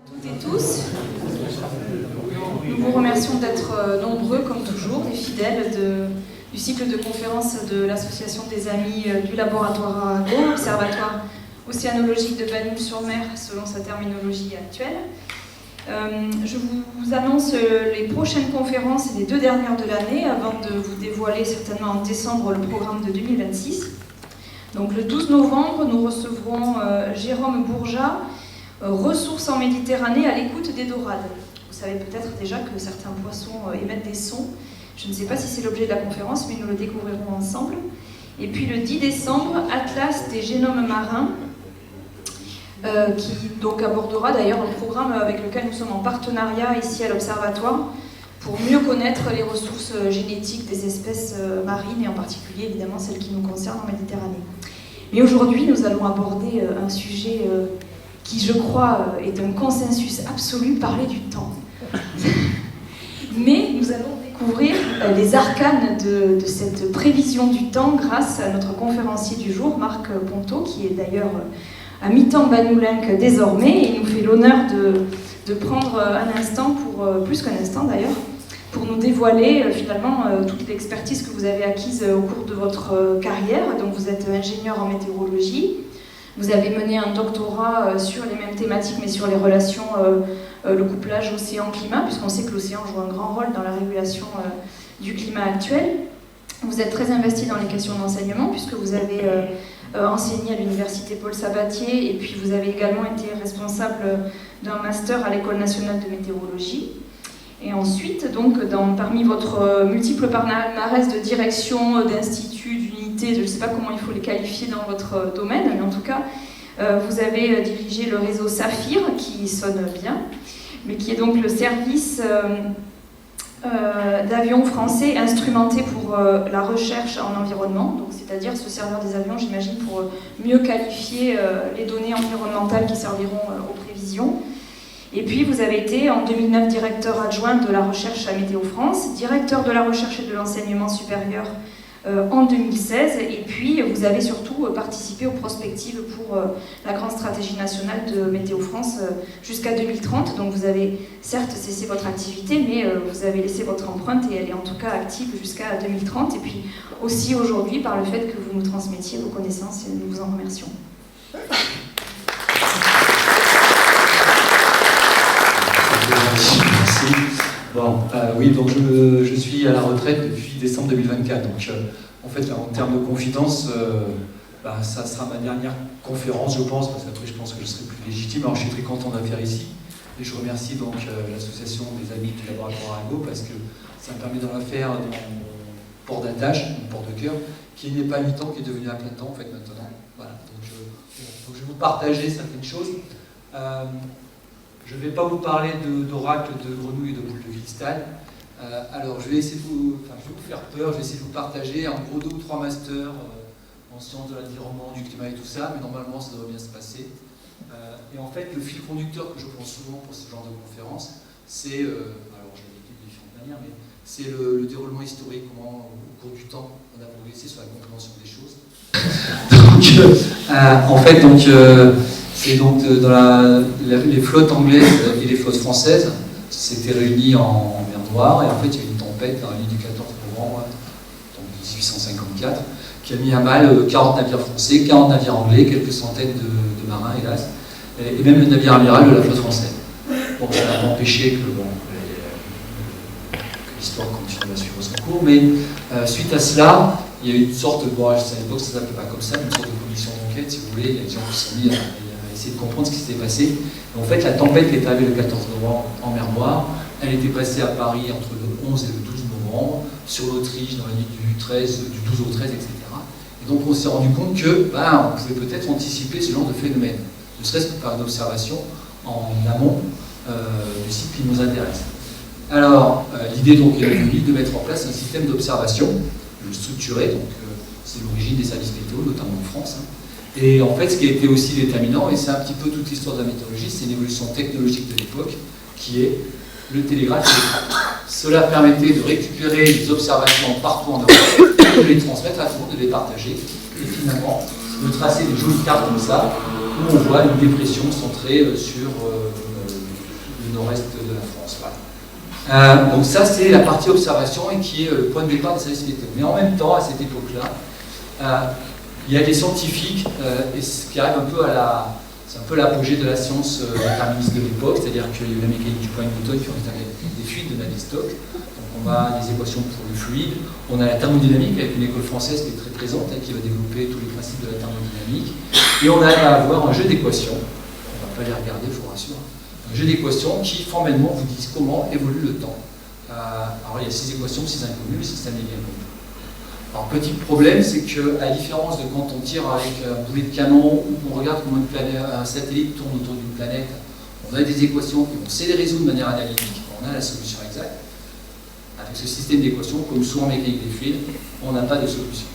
Toutes et tous, nous vous remercions d'être nombreux, comme toujours, des fidèles du cycle de conférences de l'Association des Amis du Laboratoire Arago, Observatoire océanologique de Bagnols-sur-Mer, selon sa terminologie actuelle. Je vous annonce les prochaines conférences et les 2 dernières de l'année, avant de vous dévoiler certainement en décembre le programme de 2026. Donc le 12 novembre, nous recevrons Jérôme Bourjat, ressources en Méditerranée à l'écoute des dorades. Vous savez peut-être déjà que certains poissons émettent des sons. Je ne sais pas si c'est l'objet de la conférence, mais nous le découvrirons ensemble. Et puis le 10 décembre, Atlas des génomes marins, qui donc abordera d'ailleurs un programme avec lequel nous sommes en partenariat ici à l'Observatoire pour mieux connaître les ressources génétiques des espèces marines et en particulier évidemment celles qui nous concernent en Méditerranée. Mais aujourd'hui, nous allons aborder un sujet qui, je crois, est un consensus absolu, parler du temps. Mais nous allons découvrir les arcanes de cette prévision du temps grâce à notre conférencier du jour, Marc Ponto, qui est d'ailleurs à mi-temps bagnoulinque désormais, et il nous fait l'honneur de prendre un instant, plus qu'un instant d'ailleurs, pour nous dévoiler finalement toute l'expertise que vous avez acquise au cours de votre carrière. Donc vous êtes ingénieur en météorologie, vous avez mené un doctorat sur les mêmes thématiques, mais sur les relations, le couplage océan-climat, puisqu'on sait que l'océan joue un grand rôle dans la régulation du climat actuel. Vous êtes très investi dans les questions d'enseignement, puisque vous avez enseigné à l'université Paul Sabatier, et puis vous avez également été responsable d'un master à l'École nationale de météorologie. Et ensuite, donc, parmi votre multiple palmarès de direction, d'institut, d'unité, je ne sais pas comment il faut les qualifier dans votre domaine, mais en tout cas, vous avez dirigé le réseau Saphir, qui sonne bien, mais qui est donc le service d'avions français instrumentés pour la recherche en environnement, donc c'est-à-dire se servir des avions, j'imagine, pour mieux qualifier les données environnementales qui serviront aux prévisions. Et puis vous avez été en 2009 directeur adjoint de la recherche à Météo France, directeur de la recherche et de l'enseignement supérieur en 2016, et puis vous avez surtout participé aux prospectives pour la grande stratégie nationale de Météo France jusqu'à 2030. Donc vous avez certes cessé votre activité, mais vous avez laissé votre empreinte et elle est en tout cas active jusqu'à 2030, et puis aussi aujourd'hui par le fait que vous nous transmettiez vos connaissances, et nous vous en remercions. Merci. Bon, oui, donc je suis à la retraite depuis décembre 2024. Donc, en fait, en termes de confidence, ça sera ma dernière conférence, je pense, parce qu'après, je pense que je serai plus légitime. Alors, je suis très content de la faire ici. Et je remercie donc l'association des Amis du Laboratoire Arago, parce que ça me permet d'en faire mon port d'attache, mon port de cœur, qui n'est pas mi-temps, qui est devenu à plein temps, en fait, maintenant. Voilà. Donc, je vais vous partager certaines choses. Je ne vais pas vous parler d'oracle, de grenouilles et de boules de cristal. Alors, je vais essayer de vous faire peur, je vais essayer de vous partager en gros 2 ou 3 masters en sciences de l'environnement, du climat et tout ça, mais normalement ça devrait bien se passer. Et en fait, le fil conducteur que je prends souvent pour ce genre de conférence, c'est, alors je l'ai dit de différentes manières, mais c'est le déroulement historique, comment au cours du temps on a progressé sur la compréhension des choses. Donc, en fait, c'est donc dans les flottes anglaises et les flottes françaises s'étaient réunies en mer Noire, et en fait il y a eu une tempête dans la nuit du 14 novembre donc 1854 qui a mis à mal 40 navires français, 40 navires anglais, quelques centaines de marins hélas, et même le navire amiral de la flotte française. Bon, ça n'a pas empêché que l'histoire continue à suivre son cours, mais suite à cela, il y a eu une sorte, bon, à l'époque ça ne s'appelait pas comme ça, une sorte de commission d'enquête, si vous voulez, il y a des gens qui se sont mis à essayer de comprendre ce qui s'était passé. Et en fait, la tempête qui est arrivée le 14 novembre en mer Noire, elle était passée à Paris entre le 11 et le 12 novembre, sur l'Autriche dans la nuit du 12 au 13, etc. Et donc on s'est rendu compte que on pouvait peut-être anticiper ce genre de phénomène, ne serait-ce que par une observation en amont du site qui nous intéresse. Alors, l'idée donc est venue de mettre en place un système d'observation structuré, donc c'est l'origine des services météo, notamment en France. Et en fait, ce qui a été aussi déterminant, et c'est un petit peu toute l'histoire de la météorologie, c'est une évolution technologique de l'époque, qui est le télégraphe électrique. Cela permettait de récupérer les observations partout en Europe, de les transmettre à tout le monde, de les partager, et finalement de tracer des jolies cartes comme ça, où on voit une dépression centrée sur le nord-est de la France. Voilà. Donc ça, c'est la partie observation et qui est le point de départ des services météo. Mais en même temps, à cette époque-là, il y a des scientifiques, et ce qui arrive un peu c'est un peu l'apogée de la science déterministe de l'époque, c'est-à-dire qu'il y a eu la mécanique du point de Newton qui ont déterminé des fluides de Navier-Stokes. Donc on a des équations pour le fluide, on a la thermodynamique avec une école française qui est très présente, qui va développer tous les principes de la thermodynamique, et on arrive à avoir un jeu d'équations, on ne va pas les regarder, je vous rassure, un jeu d'équations qui formellement vous disent comment évolue le temps. Alors il y a 6 équations, 6 inconnues, le système est bien connu. Alors, petit problème, c'est que, à la différence de quand on tire avec un boulet de canon ou qu'on regarde comment un satellite tourne autour d'une planète, on a des équations et on sait les résoudre de manière analytique, on a la solution exacte. Avec ce système d'équations, comme souvent en mécanique des fluides, on n'a pas de solution.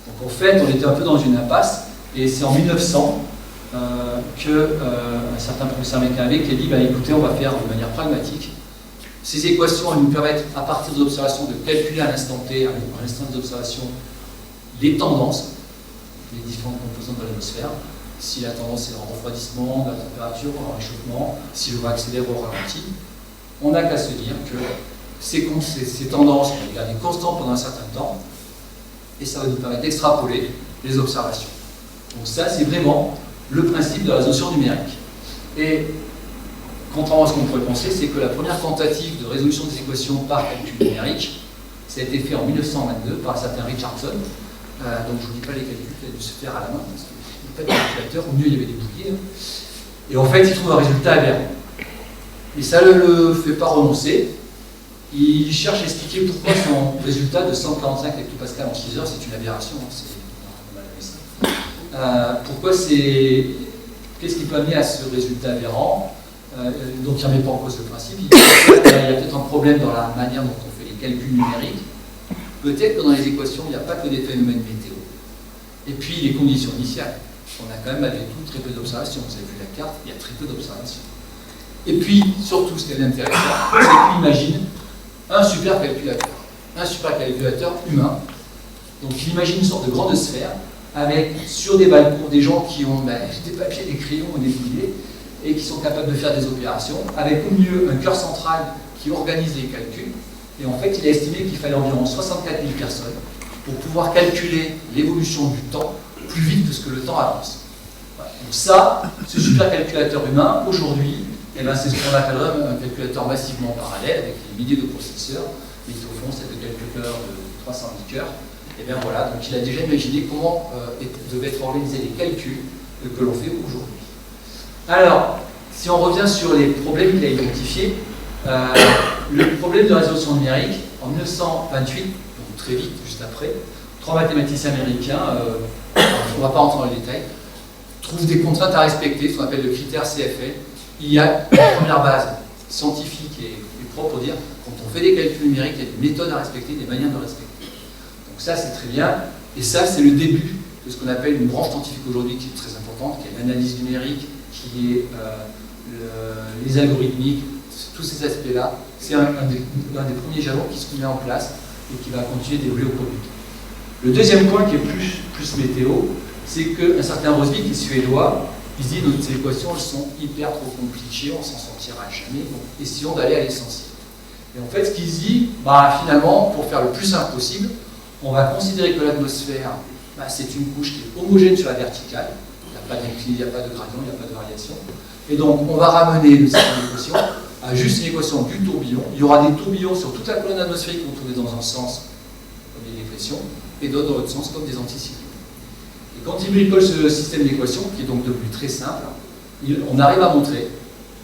Donc en fait, on était un peu dans une impasse, et c'est en 1900 qu'un certain professeur McAvey qui a dit écoutez, on va faire de manière pragmatique. Ces équations, elles nous permettent, à partir des observations, de calculer à l'instant T, à l'instant des observations, les tendances, les différentes composantes de l'atmosphère. Si la tendance est en refroidissement, de la température, en réchauffement, si le vent accélère ou ralentit, on n'a qu'à se dire que ces tendances, on va les garder constantes pendant un certain temps, et ça va nous permettre d'extrapoler les observations. Donc ça, c'est vraiment le principe de la résolution numérique. Et contrairement à ce qu'on pourrait penser, c'est que la première tentative de résolution des équations par calcul numérique, ça a été fait en 1922 par un certain Richardson. Donc je ne vous dis pas les calculs, il a dû se faire à la main, parce qu'il n'y avait pas de calculateur, au mieux il y avait des boucliers. Et en fait, il trouve un résultat aberrant. Et ça ne le fait pas renoncer. Il cherche à expliquer pourquoi son résultat de 145 hectopascal en 6 heures, c'est une aberration. Pourquoi c'est... Qu'est-ce qui peut amener à ce résultat aberrant? Donc il ne remet pas en cause le principe. Il y a peut-être un problème dans la manière dont on fait les calculs numériques. Peut-être que dans les équations, il n'y a pas que des phénomènes météo. Et puis les conditions initiales. On a quand même malgré tout très peu d'observations. Vous avez vu la carte, il y a très peu d'observations. Et puis, surtout, ce qui est intéressant, c'est qu'il imagine un supercalculateur humain. Donc il imagine une sorte de grande sphère avec sur des balcons des gens qui ont des papiers, des crayons, des billets, et qui sont capables de faire des opérations, avec au milieu un cœur central qui organise les calculs. Et en fait, il a estimé qu'il fallait environ 64 000 personnes pour pouvoir calculer l'évolution du temps plus vite que ce que le temps avance. Voilà. Donc ça, ce supercalculateur humain, aujourd'hui, c'est ce qu'on appellerait un calculateur massivement parallèle, avec des milliers de processeurs, mais qui au fond, c'est un calculateur de 310 cœurs. Et bien voilà, donc il a déjà imaginé comment devaient être organisés les calculs que l'on fait aujourd'hui. Alors, si on revient sur les problèmes qu'il a identifiés, le problème de résolution numérique, en 1928, donc très vite, juste après, 3 mathématiciens américains, on ne va pas rentrer dans les détails, trouvent des contraintes à respecter, ce qu'on appelle le critère CFL. Il y a une première base scientifique et propre pour dire, quand on fait des calculs numériques, il y a des méthodes à respecter, des manières de respecter. Donc ça, c'est très bien, et ça, c'est le début de ce qu'on appelle une branche scientifique aujourd'hui qui est très importante, qui est l'analyse numérique, qui est les algorithmiques, tous ces aspects-là. C'est un des premiers jalons qui se met en place et qui va continuer d'évoluer au cours du temps. Le deuxième point qui est plus météo, c'est qu'un certain Rosby, qui est suédois, il dit nos équations elles sont hyper trop compliquées, on s'en sortira jamais, donc essayons d'aller à l'essentiel. Et en fait, ce qu'il dit, finalement, pour faire le plus simple possible, on va considérer que l'atmosphère, c'est une couche qui est homogène sur la verticale, il n'y a pas d'inclinaison, il n'y a pas de gradient, il n'y a pas de variation. Et donc, on va ramener le système d'équation à juste une équation du tourbillon. Il y aura des tourbillons sur toute la colonne atmosphérique qui vont tourner dans un sens, comme des dépressions, et d'autres dans l'autre sens, comme des anticyclones. Et quand il bricole ce système d'équation, qui est donc devenu très simple, on arrive à montrer,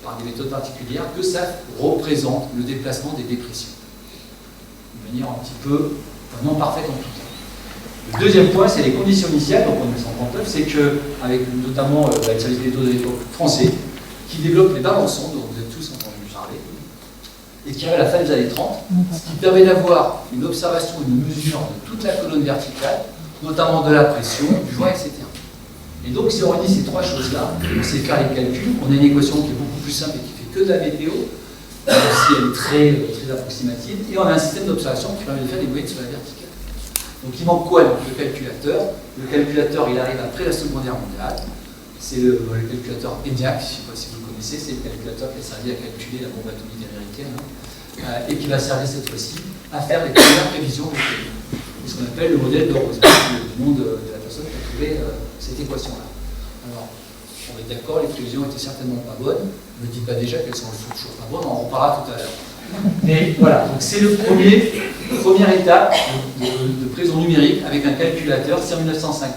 par des méthodes particulières, que ça représente le déplacement des dépressions. De manière un petit peu non parfaite en tout cas. Le deuxième point, c'est les conditions initiales, donc en 1939, c'est qu'avec notamment le service météo de l'époque français, qui développe les balançons, dont vous avez tous entendu parler, et qui arrive à la fin des années 30, ce qui permet d'avoir une observation, une mesure de toute la colonne verticale, notamment de la pression, du vent, etc. Et donc, si on réunit ces trois choses-là, on sait faire les calculs, on a une équation qui est beaucoup plus simple et qui fait que de la météo, même si elle est très approximative, et on a un système d'observation qui permet de faire des moyennes sur la verticale. Donc il manque quoi? Donc, le calculateur. Le calculateur, il arrive après la Seconde Guerre mondiale. C'est le calculateur ENIAC, je ne sais pas si vous le connaissez, c'est le calculateur qui a servi à calculer la bombe atomique américaine, et qui va servir cette fois-ci à faire les premières prévisions de ce qu'on appelle le modèle de Rosenberg, du nom de la personne qui a trouvé cette équation-là. Alors, on est d'accord, les prévisions étaient certainement pas bonnes. Ne dites pas déjà qu'elles sont toujours pas bonnes, on en reparlera tout à l'heure. Mais voilà, donc c'est le première étape de prévision numérique avec un calculateur, c'est en 1950.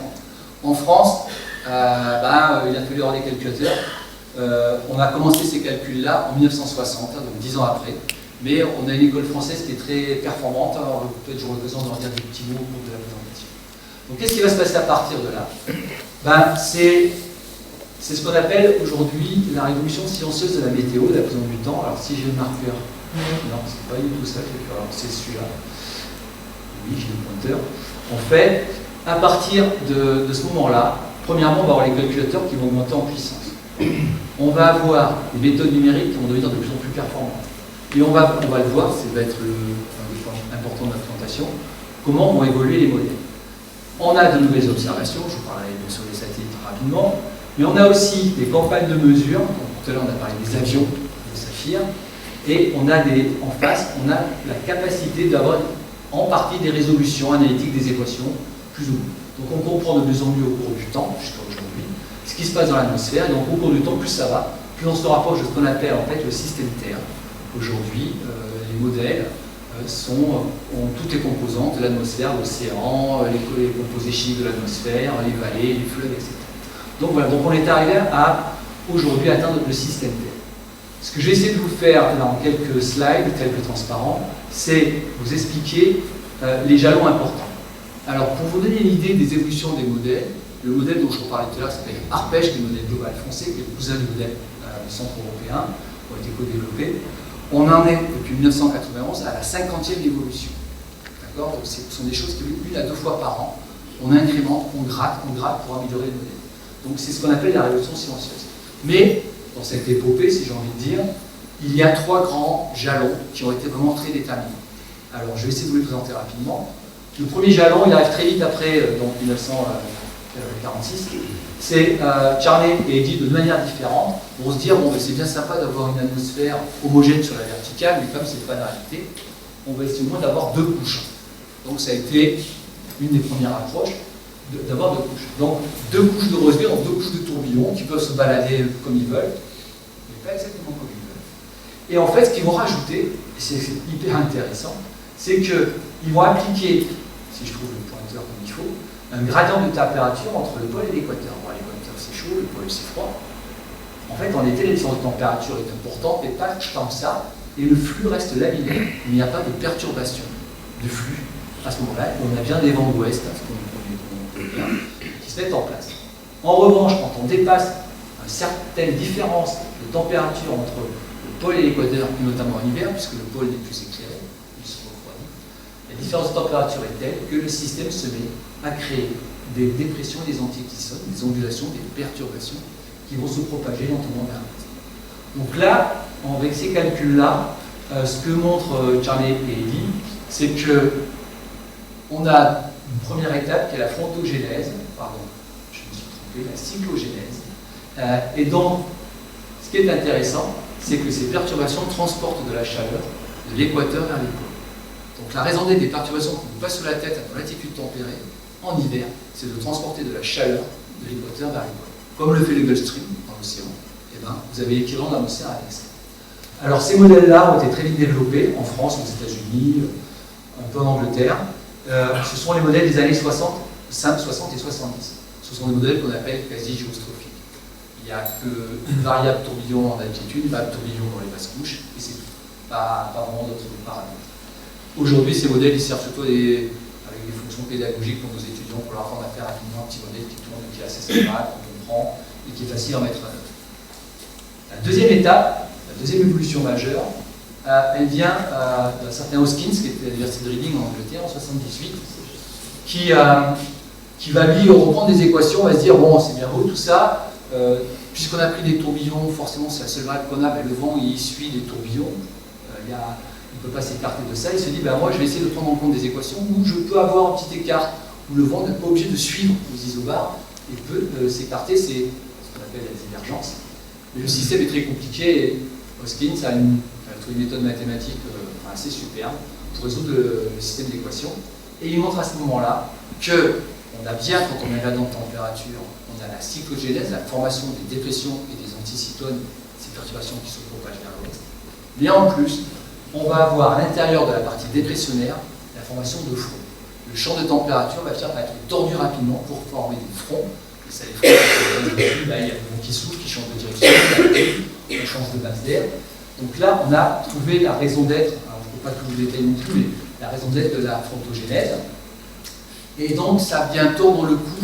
En France, il a fallu avoir des calculateurs. On a commencé ces calculs-là en 1960, donc 10 ans après. Mais on a une école française qui est très performante, alors peut-être j'aurai l'occasion d'en dire des petits mots au cours de la présentation. Donc qu'est-ce qui va se passer à partir de là? C'est ce qu'on appelle aujourd'hui la révolution silencieuse de la météo, de la prévision du temps. Alors si j'ai le marqueur, non, c'est pas du tout ça, c'est celui-là. Oui, j'ai le pointeur. En fait, à partir de ce moment-là, premièrement, on va avoir les calculateurs qui vont augmenter en puissance. On va avoir des méthodes numériques qui vont devenir de plus en plus performantes. Et on va le voir, ça va être un des points importants de notre présentation, comment vont évoluer les modèles. On a de nouvelles observations, je vous parlerai bien sûr des satellites rapidement, mais on a aussi des campagnes de mesure. Donc, tout à l'heure on a parlé des avions, des Saphir, et on a en face, on a la capacité d'avoir en partie des résolutions analytiques des équations, plus ou moins. Donc on comprend de plus en mieux au cours du temps, jusqu'à aujourd'hui, ce qui se passe dans l'atmosphère, et donc au cours du temps, plus ça va, plus on se rapproche de ce qu'on appelle en fait le système Terre. Aujourd'hui, les modèles ont toutes les composantes de l'atmosphère, l'océan, les composés chimiques de l'atmosphère, les vallées, les fleuves, etc. Donc voilà, donc on est arrivé à aujourd'hui atteindre le système Terre. Ce que je vais essayer de vous faire là, en quelques slides, quelques transparents, c'est vous expliquer les jalons importants. Alors pour vous donner une idée des évolutions des modèles, le modèle dont je vous parlais tout à l'heure s'appelle ARPEJ, qui est le modèle global français, qui est le cousin du modèle du centre européen, qui a été co-développé. On en est, depuis 1991, à la 50e évolution. D'accord? Donc ce sont des choses qui évoluent 1 à 2 fois par an. On incrémente, on gratte pour améliorer le modèle. Donc c'est ce qu'on appelle la révolution silencieuse. Mais, dans cette épopée, si j'ai envie de dire, il y a 3 grands jalons qui ont été vraiment très déterminants. Alors je vais essayer de vous les présenter rapidement. Le premier jalon, il arrive très vite après, donc 1946. C'est Charney et Eddy de manière différente pour se dire bon, c'est bien sympa d'avoir une atmosphère homogène sur la verticale, mais comme c'est pas la réalité, on va essayer au moins d'avoir 2 couches. Donc ça a été une des premières approches d'avoir 2 couches. Donc 2 couches de Rossby, donc 2 couches de tourbillons qui peuvent se balader comme ils veulent, mais pas exactement comme ils veulent. Et en fait, ce qu'ils vont rajouter, et c'est hyper intéressant, c'est qu'ils vont appliquer, si je trouve le pointeur comme il faut, un gradient de température entre le pôle et l'équateur. Bon, l'équateur c'est chaud, le pôle c'est froid. En fait, en été, la différence de température est importante, mais pas tant que ça, et le flux reste laminaire. Il n'y a pas de perturbation de flux à ce moment-là. On a bien des vents d'ouest, ce qu'on connaît bien, qui se mettent en place. En revanche, quand on dépasse une certaine différence de température entre le pôle et l'équateur, et notamment en hiver, puisque le pôle n'est plus éclairé, il se refroidit, la différence de température est telle que le système se met à créer des dépressions, des anticlyssones, des ondulations, des perturbations qui vont se propager lentement vers l'est. Donc là, avec ces calculs-là, ce que montrent Charney et Eddy, c'est que on a une première étape qui est la frontogénèse, pardon, je me suis trompé, la cyclogénèse. Et donc, ce qui est intéressant, c'est que ces perturbations transportent de la chaleur de l'équateur vers les pôles. Donc la raison d'être des perturbations qui nous passent sur la tête à nos latitudes tempérées, en hiver, c'est de transporter de la chaleur de l'équateur vers les pôles. Comme le fait le Gulf Stream dans l'océan, eh ben, vous avez l'équivalent d'un océan à l'est. Alors ces modèles-là ont été très vite développés en France, aux États-Unis, un peu en Angleterre. Ce sont les modèles des années 60 et 70. Ce sont des modèles qu'on appelle quasi géostrophiques. Il n'y a qu'une variable tourbillon en altitude, une variable tourbillon dans les basses couches, et c'est tout. Pas vraiment d'autres paramètres. Aujourd'hui, ces modèles ils servent surtout avec des fonctions pédagogiques pour nos étudiants, pour leur apprendre à faire rapidement un petit modèle qui tourne, qui est assez stable, qu'on comprend et qui est facile à mettre en œuvre. La deuxième étape, la deuxième évolution majeure, elle vient d'un certain Hoskins, qui était à l'université de Reading en Angleterre en 1978, qui va lui reprendre des équations, va se dire bon, c'est bien beau tout ça, puisqu'on a pris des tourbillons, forcément c'est la seule variable qu'on a, mais le vent il suit des tourbillons, il ne peut pas s'écarter de ça. Il se dit ben, moi je vais essayer de prendre en compte des équations où je peux avoir un petit écart, où le vent n'est pas obligé de suivre les isobars, il peut s'écarter, c'est ce qu'on appelle la divergence. Mais le système est très compliqué et Hoskins a trouvé une méthode mathématique assez superbe pour résoudre le système d'équations. Et il montre à ce moment-là qu'on a bien, quand on est là dans la température, on a la cyclogénèse, la formation des dépressions et des anticyclones, ces perturbations qui se propagent vers l'ouest. Mais en plus, on va avoir à l'intérieur de la partie dépressionnaire la formation de fronts. Le champ de température va faire être tordu rapidement pour former des fronts. Et ça, les fronts, il y a le vent qui souffle, qui change de direction, on change de masse d'air. Donc là, on a trouvé la raison d'être, alors je ne peux pas tout vous détailler non plus, mais la raison d'être de la frontogénèse. Et donc, ça vient tordre le cou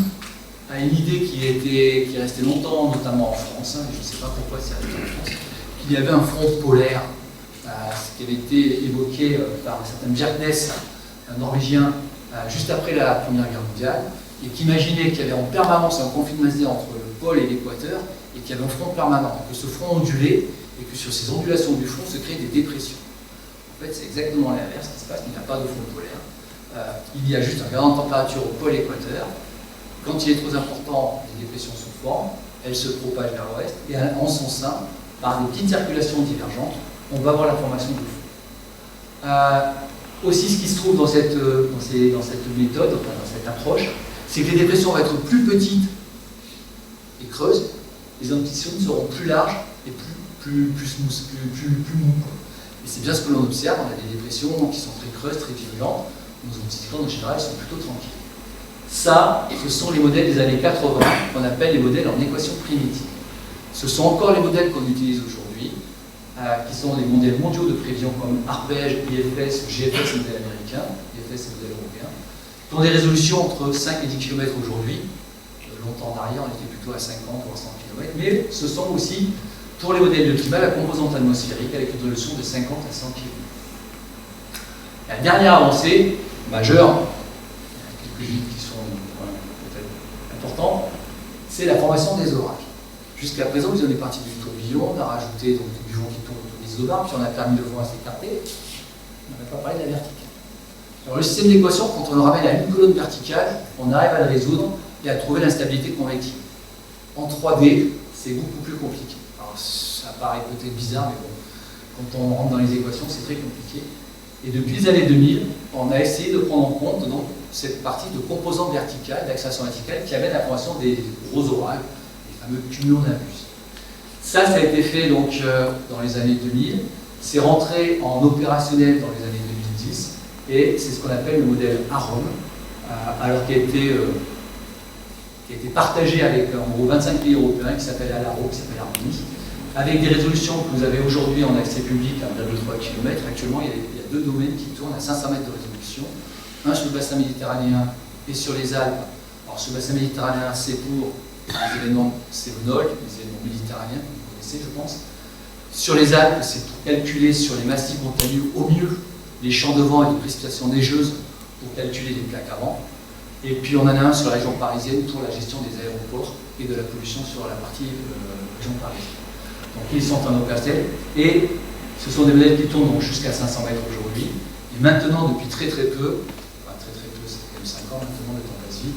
à une idée qui est restée longtemps, notamment en France, je ne sais pas pourquoi c'est resté en France, qu'il y avait un front polaire, ce qui avait été évoqué par un certain Bjerknes, un Norvégien, juste après la Première Guerre mondiale, et qui imaginait qu'il y avait en permanence un conflit de masse d'air entre le pôle et l'équateur, et qu'il y avait un front permanent, que ce front ondulait, et que sur ces ondulations du front se créaient des dépressions. En fait, c'est exactement l'inverse qui se passe, il n'y a pas de front polaire. Il y a juste un gradient de température au pôle équateur. Quand il est trop important, les dépressions se forment, elles se propagent vers l'ouest, et en son sein, par des petites circulations divergentes, on va avoir la formation de fond. Aussi, ce qui se trouve dans cette méthode, dans cette approche, c'est que les dépressions vont être plus petites et creuses, les anticyclones seront plus larges et plus mous. Et c'est bien ce que l'on observe, on a des dépressions qui sont très creuses, très virulentes, nos anticyclones en général sont plutôt tranquilles. Ça, ce sont les modèles des années 80 qu'on appelle les modèles en équation primitive. Ce sont encore les modèles qu'on utilise aujourd'hui, qui sont des modèles mondiaux de prévision comme ARPEGE, IFS, GFS, modèle américain, IFS et modèle européen, qui ont des résolutions entre 5 et 10 km aujourd'hui. Longtemps en arrière, on était plutôt à 50 ou à 100 km, mais ce sont aussi, pour les modèles de climat, la composante atmosphérique avec une résolution de 50 à 100 km. La dernière avancée majeure, il y a quelques mythes qui sont peut-être importants, c'est la formation des orages. Jusqu'à présent, on est parti du tourbillon, on a rajouté donc, du vent qui tourne autour des isobars, puis on a permis le vent à s'écarter. On n'a pas parlé de la verticale. Alors le système d'équation, quand on le ramène à une colonne verticale, on arrive à le résoudre et à trouver l'instabilité convective. En 3D, c'est beaucoup plus compliqué. Alors ça paraît peut-être bizarre, mais bon, quand on rentre dans les équations, c'est très compliqué. Et depuis les années 2000, on a essayé de prendre en compte donc, cette partie de composante verticale, d'accélération verticale, qui amène à la formation des gros oracles, les fameux cumulonimbus. Ça a été fait donc, dans les années 2000. C'est rentré en opérationnel dans les années 2010. Et c'est ce qu'on appelle le modèle AROM, alors qui a été partagé avec en gros 25 pays européens, qui s'appelle ALARO, qui s'appelle Harmonie, avec des résolutions que vous avez aujourd'hui en accès public à 1,3 km. Actuellement, il y a deux domaines qui tournent à 500 mètres de résolution, un sur le bassin méditerranéen et sur les Alpes. Alors, sur le bassin méditerranéen, c'est pour les événements cévenols, les événements méditerranéens, vous connaissez, je pense. Sur les Alpes, c'est pour calculer sur les massifs montagneux au mieux les champs de vent et les précipitations neigeuses pour calculer les plaques à vent. Et puis on en a un sur la région parisienne pour la gestion des aéroports et de la pollution sur la partie région parisienne. Donc ils sont en opérationnel et ce sont des modèles qui tournent donc jusqu'à 500 mètres aujourd'hui. Et maintenant, depuis très peu, enfin très peu, c'est quand même 5 ans maintenant, le temps passe vite,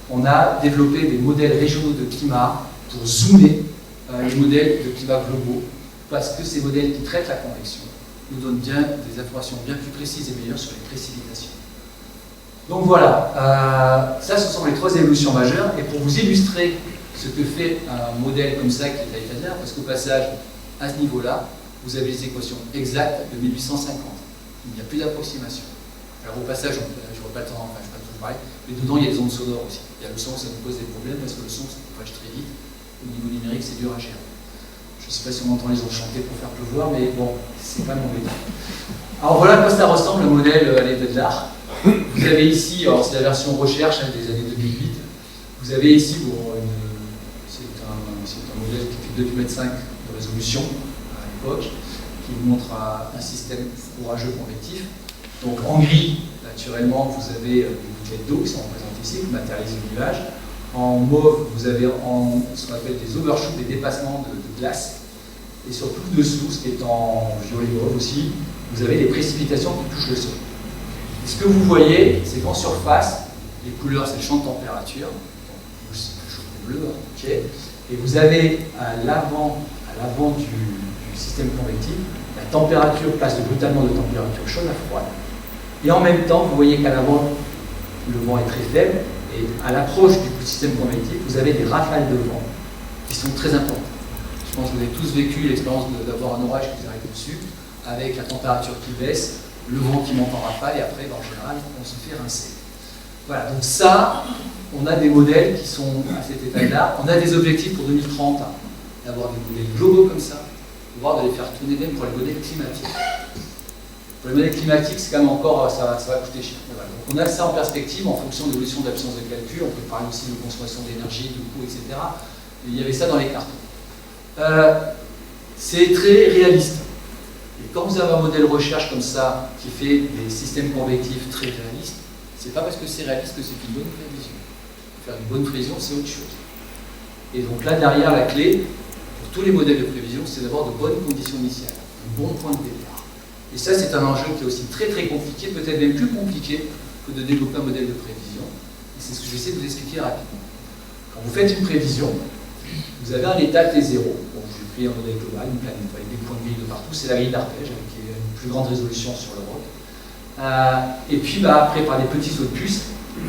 on a développé des modèles régionaux de climat pour zoomer les modèles de climat globaux, parce que ces modèles qui traitent la convection nous donnent bien des informations bien plus précises et meilleures sur les précipitations. Donc voilà, ça ce sont les trois évolutions majeures, et pour vous illustrer ce que fait un modèle comme ça qui est Liefeld-Nash, parce qu'au passage, à ce niveau-là, vous avez les équations exactes de 1850. Il n'y a plus d'approximation. Alors au passage, je ne vois pas le temps, enfin je ne vais pas tout parler, mais dedans il y a des ondes sonores aussi. Il y a le son, ça nous pose des problèmes parce que le son se propage très vite. Au niveau numérique, c'est dur à gérer. Je ne sais pas si on entend les ondes chanter pour faire pleuvoir, mais bon, c'est pas mon but. Alors voilà à quoi ça ressemble le modèle Liefeld-Nash. Vous avez ici, alors c'est la version recherche des années 2008. Vous avez ici, bon, c'est un modèle qui fait 2,5 m de résolution à l'époque, qui vous montre un système orageux convectif. Donc en gris, naturellement, vous avez des bouclettes d'eau qui sont représentées ici, qui matérialisent le nuage. En mauve, vous avez ce qu'on appelle des overshoots, des dépassements de glace. Et surtout dessous, ce qui est en violet mauve aussi, vous avez les précipitations qui touchent le sol. Et ce que vous voyez, c'est qu'en surface, les couleurs, c'est le champ de température. Donc, rouge, c'est plus chaud que bleu, ok. Et vous avez à l'avant, à à l'avant du système convectif, la température passe brutalement de température chaude à froide. Et en même temps, vous voyez qu'à l'avant, le vent est très faible, et à l'approche du système convectif, vous avez des rafales de vent qui sont très importantes. Je pense que vous avez tous vécu l'expérience d'avoir un orage qui vous arrive dessus, avec la température qui baisse, le vent qui monte en rafale, et après, en général, on se fait rincer. Voilà, donc ça, on a des modèles qui sont à cet état-là. On a des objectifs pour 2030, d'avoir des modèles globaux comme ça, voire de les faire tourner même pour les modèles climatiques. Pour les modèles climatiques, c'est quand même encore, ça va coûter cher. Voilà. Donc on a ça en perspective en fonction de l'évolution de la puissance de calcul. On peut parler aussi de consommation d'énergie, de coûts, etc. Et il y avait ça dans les cartes. C'est très réaliste. Et quand vous avez un modèle recherche comme ça, qui fait des systèmes convectifs très réalistes, c'est pas parce que c'est réaliste que c'est une bonne prévision. Faire une bonne prévision, c'est autre chose. Et donc là, derrière, la clé, pour tous les modèles de prévision, c'est d'avoir de bonnes conditions initiales, un bon point de départ. Et ça, c'est un enjeu qui est aussi très très compliqué, peut-être même plus compliqué que de développer un modèle de prévision. Et c'est ce que j'essaie de vous expliquer rapidement. Quand vous faites une prévision, vous avez un état T0. Bon, j'ai pris un modèle global, une planète avec des points de grille de partout. C'est la grille d'arpège avec une plus grande résolution sur le roc. Et puis après, par des petits sauts de puce,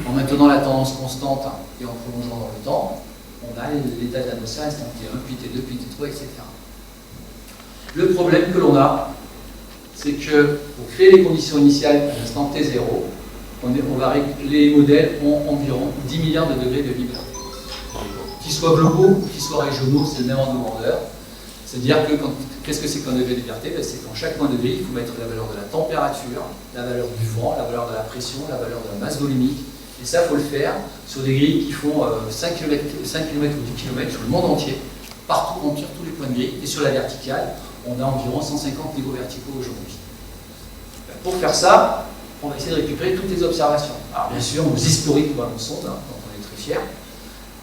en maintenant la tendance constante et en prolongeant dans le temps, on a l'état de l'atmosphère instant T1, puis T2, puis T3, etc. Le problème que l'on a, c'est que pour créer les conditions initiales à l'instant T0, les modèles ont environ 10 milliards de degrés de liberté. Qu'ils soient globaux ou qu'ils soient régionaux, c'est le même en demandeur. C'est-à-dire que qu'est-ce que c'est qu'un degré de liberté? C'est qu'en chaque point de degré, il faut mettre la valeur de la température, la valeur du vent, la valeur de la pression, la valeur de la masse volumique. Et ça, il faut le faire sur des grilles qui font 5 km ou 10 km sur le monde entier. Partout, on tire tous les points de grille. Et sur la verticale, on a environ 150 niveaux verticaux aujourd'hui. Pour faire ça, on va essayer de récupérer toutes les observations. Alors bien sûr, nos historiques de ballons sondes, dont on est très fiers.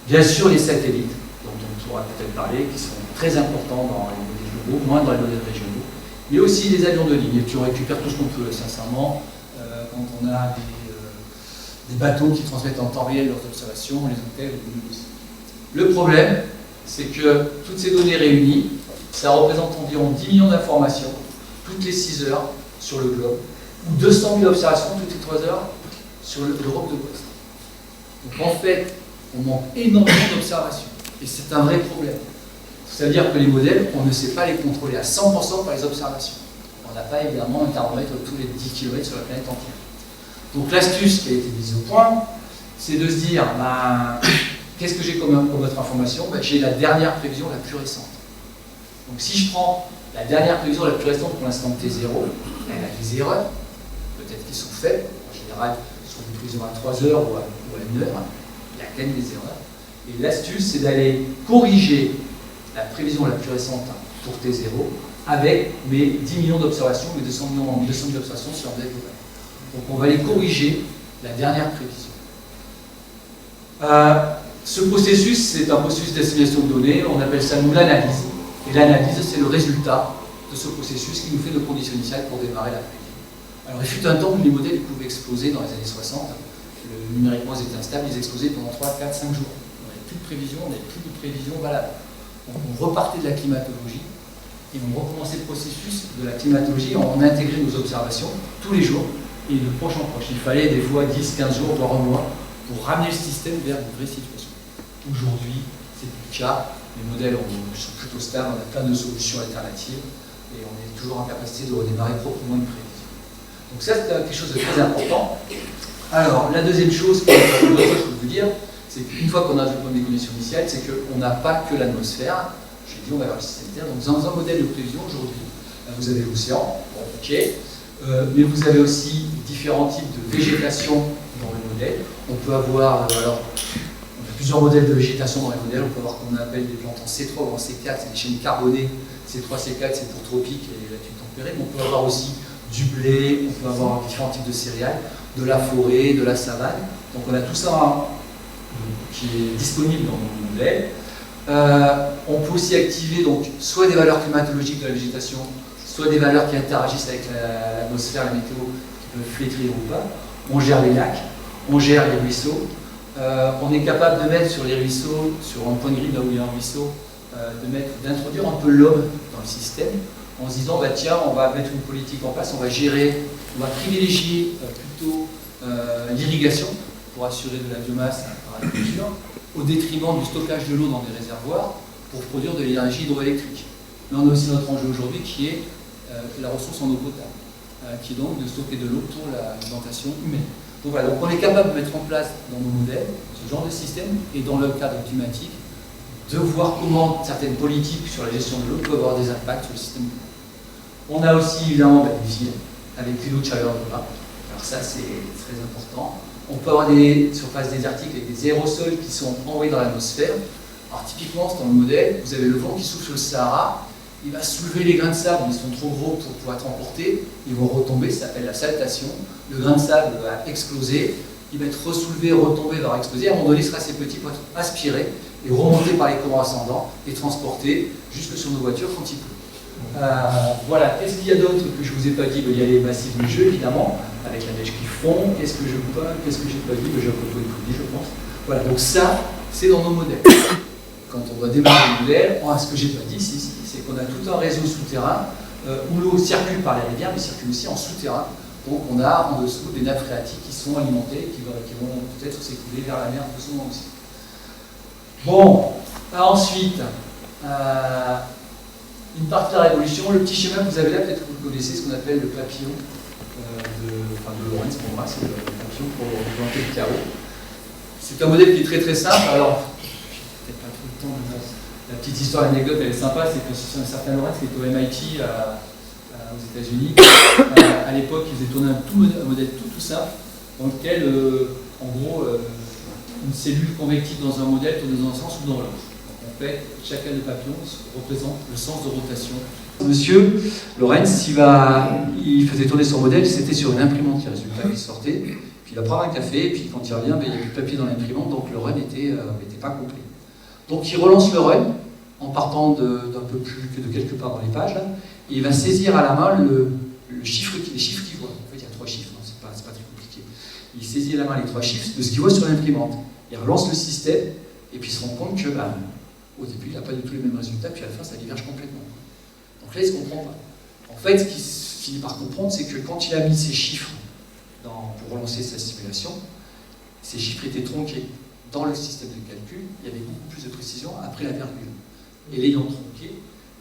Bien sûr, les satellites, dont on pourra peut-être parler, qui sont très importants dans les modèles globaux, moins dans les modèles régionaux. Mais aussi les avions de ligne, qui on récupère tout ce qu'on peut, sincèrement. Quand on a des bateaux qui transmettent en temps réel leurs observations, on les intègre aussi. Le problème, c'est que toutes ces données réunies, ça représente environ 10 millions d'informations toutes les 6 heures sur le globe, ou 200 000 observations toutes les 3 heures sur l'Europe de l'Ouest. Donc en fait, on manque énormément d'observations, et c'est un vrai problème. C'est-à-dire que les modèles, on ne sait pas les contrôler à 100% par les observations. On n'a pas évidemment un thermomètre tous les 10 km sur la planète entière. Donc l'astuce qui a été mise au point, c'est de se dire, qu'est-ce que j'ai comme autre information? J'ai la dernière prévision la plus récente. Donc si je prends la dernière prévision la plus récente pour l'instant T0, elle a des erreurs, peut-être qui sont faibles, en général sur une prévision à 3 heures ou à 1 heure, il y a quand même des erreurs. Et l'astuce, c'est d'aller corriger la prévision la plus récente pour T0 avec mes 10 millions d'observations, mes 200 000 observations sur un modèle global. Donc on va aller corriger la dernière prévision. Ce processus, c'est un processus d'assimilation de données, on appelle ça nous l'analyse. Et l'analyse, c'est le résultat de ce processus qui nous fait nos conditions initiales pour démarrer la prévision. Alors il fut un temps où les modèles pouvaient exploser dans les années 60, numériquement ils étaient instables, ils explosaient pendant 3, 4, 5 jours. On n'avait plus de prévision, on n'avait plus de prévision valable. Donc on repartait de la climatologie et on recommençait le processus de la climatologie, on intégrait nos observations tous les jours et de proche en proche. Il fallait des fois 10, 15 jours, voire un mois pour ramener le système vers une vraie situation. Aujourd'hui, c'est plus le cas. Les modèles sont plutôt stables, on a plein de solutions alternatives et on est toujours en capacité de redémarrer proprement une prévision. Donc ça, c'est quelque chose de très important. Alors, la deuxième chose que je peux vous dire, c'est qu'une fois qu'on a développé des conditions initiales, c'est qu'on n'a pas que l'atmosphère. J'ai dit, on va vers le système Terre. Donc, dans un modèle de prévision aujourd'hui, vous avez l'océan, bon, ok, mais vous avez aussi différents types de végétation dans le modèle. On peut avoir, on a plusieurs modèles de végétation dans les modèles. On peut avoir ce qu'on appelle des plantes en C3 ou en C4, c'est des chaînes carbonées. C3, C4, c'est pour tropique et latitude tempérée. Mais on peut avoir aussi du blé, on peut avoir différents types de céréales, de la forêt, de la savane. Donc on a tout ça qui est disponible dans nos modèles. On peut aussi activer donc, soit des valeurs climatologiques de la végétation, soit des valeurs qui interagissent avec l'atmosphère, la météo, qui peuvent flétrir ou pas. On gère les lacs, on gère les ruisseaux. On est capable de mettre sur les ruisseaux, sur un point de grille là où il y a un ruisseau, d'introduire un peu l'homme dans le système, en se disant, bah, tiens, on va mettre une politique en place, on va gérer, on va privilégier plutôt l'irrigation pour assurer de la biomasse par l'agriculture, au détriment du stockage de l'eau dans des réservoirs pour produire de l'énergie hydroélectrique. Mais on a aussi notre enjeu aujourd'hui qui est la ressource en eau potable, qui est donc de stocker de l'eau pour l'alimentation humaine. Donc voilà, donc on est capable de mettre en place dans nos modèles ce genre de système et dans le cadre climatique, de voir comment certaines politiques sur la gestion de l'eau peuvent avoir des impacts sur le système. On a aussi évidemment des villes avec l'îlot de chaleur de bas. Alors ça c'est très important. On peut avoir des surfaces désertiques avec des aérosols qui sont envoyés dans l'atmosphère. Alors typiquement dans le modèle, vous avez le vent qui souffle sur le Sahara, il va soulever les grains de sable, ils sont trop gros pour pouvoir être emportés, ils vont retomber, ça s'appelle la saltation. Le grain de sable va exploser, il va être ressoulevé, retomber, va exploser. À un moment donné, il sera assez petit pour être aspiré et remonté par les courants ascendants et transporté jusque sur nos voitures quand il pleut. Voilà, qu'est-ce qu'il y a d'autre que je ne vous ai pas dit? Il y a les massifs de jeu, évidemment, avec la neige qui fond. Qu'est-ce que je pas, qu'est-ce que j'ai pas dit? J'ai un peu tout dit, je pense. Voilà, donc ça, c'est dans nos modèles. Quand on doit démarrer le modèle, ce que j'ai pas dit, c'est qu'on a tout un réseau souterrain où l'eau circule par les rivières, mais circule aussi en souterrain. Donc on a en dessous des nappes phréatiques qui sont alimentées, qui vont peut-être s'écouler vers la mer plus souvent aussi. Bon, ensuite, une partie de la révolution, le petit schéma que vous avez là, peut-être que vous le connaissez, ce qu'on appelle le papillon de Lorentz, pour moi, c'est le papillon pour représenter le chaos. C'est un modèle qui est très très simple. Alors, peut-être pas tout le temps, mais la petite histoire, l'anecdote, elle est sympa, c'est que c'est un certain Lorentz qui est au MIT aux États-Unis. À l'époque, il faisait tourner un modèle tout simple, dans lequel, en gros, une cellule convective dans un modèle tourne dans un sens ou dans l'autre. Donc en fait, chacun des papillons représente le sens de rotation. Monsieur Lorentz, il faisait tourner son modèle, c'était sur une imprimante, il y a un résultat qui sortait, puis il va prendre un café, et puis quand il revient, il n'y a plus de papier dans l'imprimante, donc le run n'était pas complet. Donc il relance le run, en partant d'un peu plus que de quelque part dans les pages, là, et il va saisir à la main les chiffres qu'il voit. En fait, il y a 3 chiffres, c'est pas très compliqué. Il saisit à la main les 3 chiffres de ce qu'il voit sur l'imprimante. Il relance le système, et puis il se rend compte que, au début, il n'a pas du tout les mêmes résultats, puis à la fin, ça diverge complètement. Donc là, il ne se comprend pas. En fait, ce qu'il finit par comprendre, c'est que quand il a mis ces chiffres pour relancer sa simulation, ces chiffres étaient tronqués. Dans le système de calcul, il y avait beaucoup plus de précision après la virgule. Et l'ayant tronqué,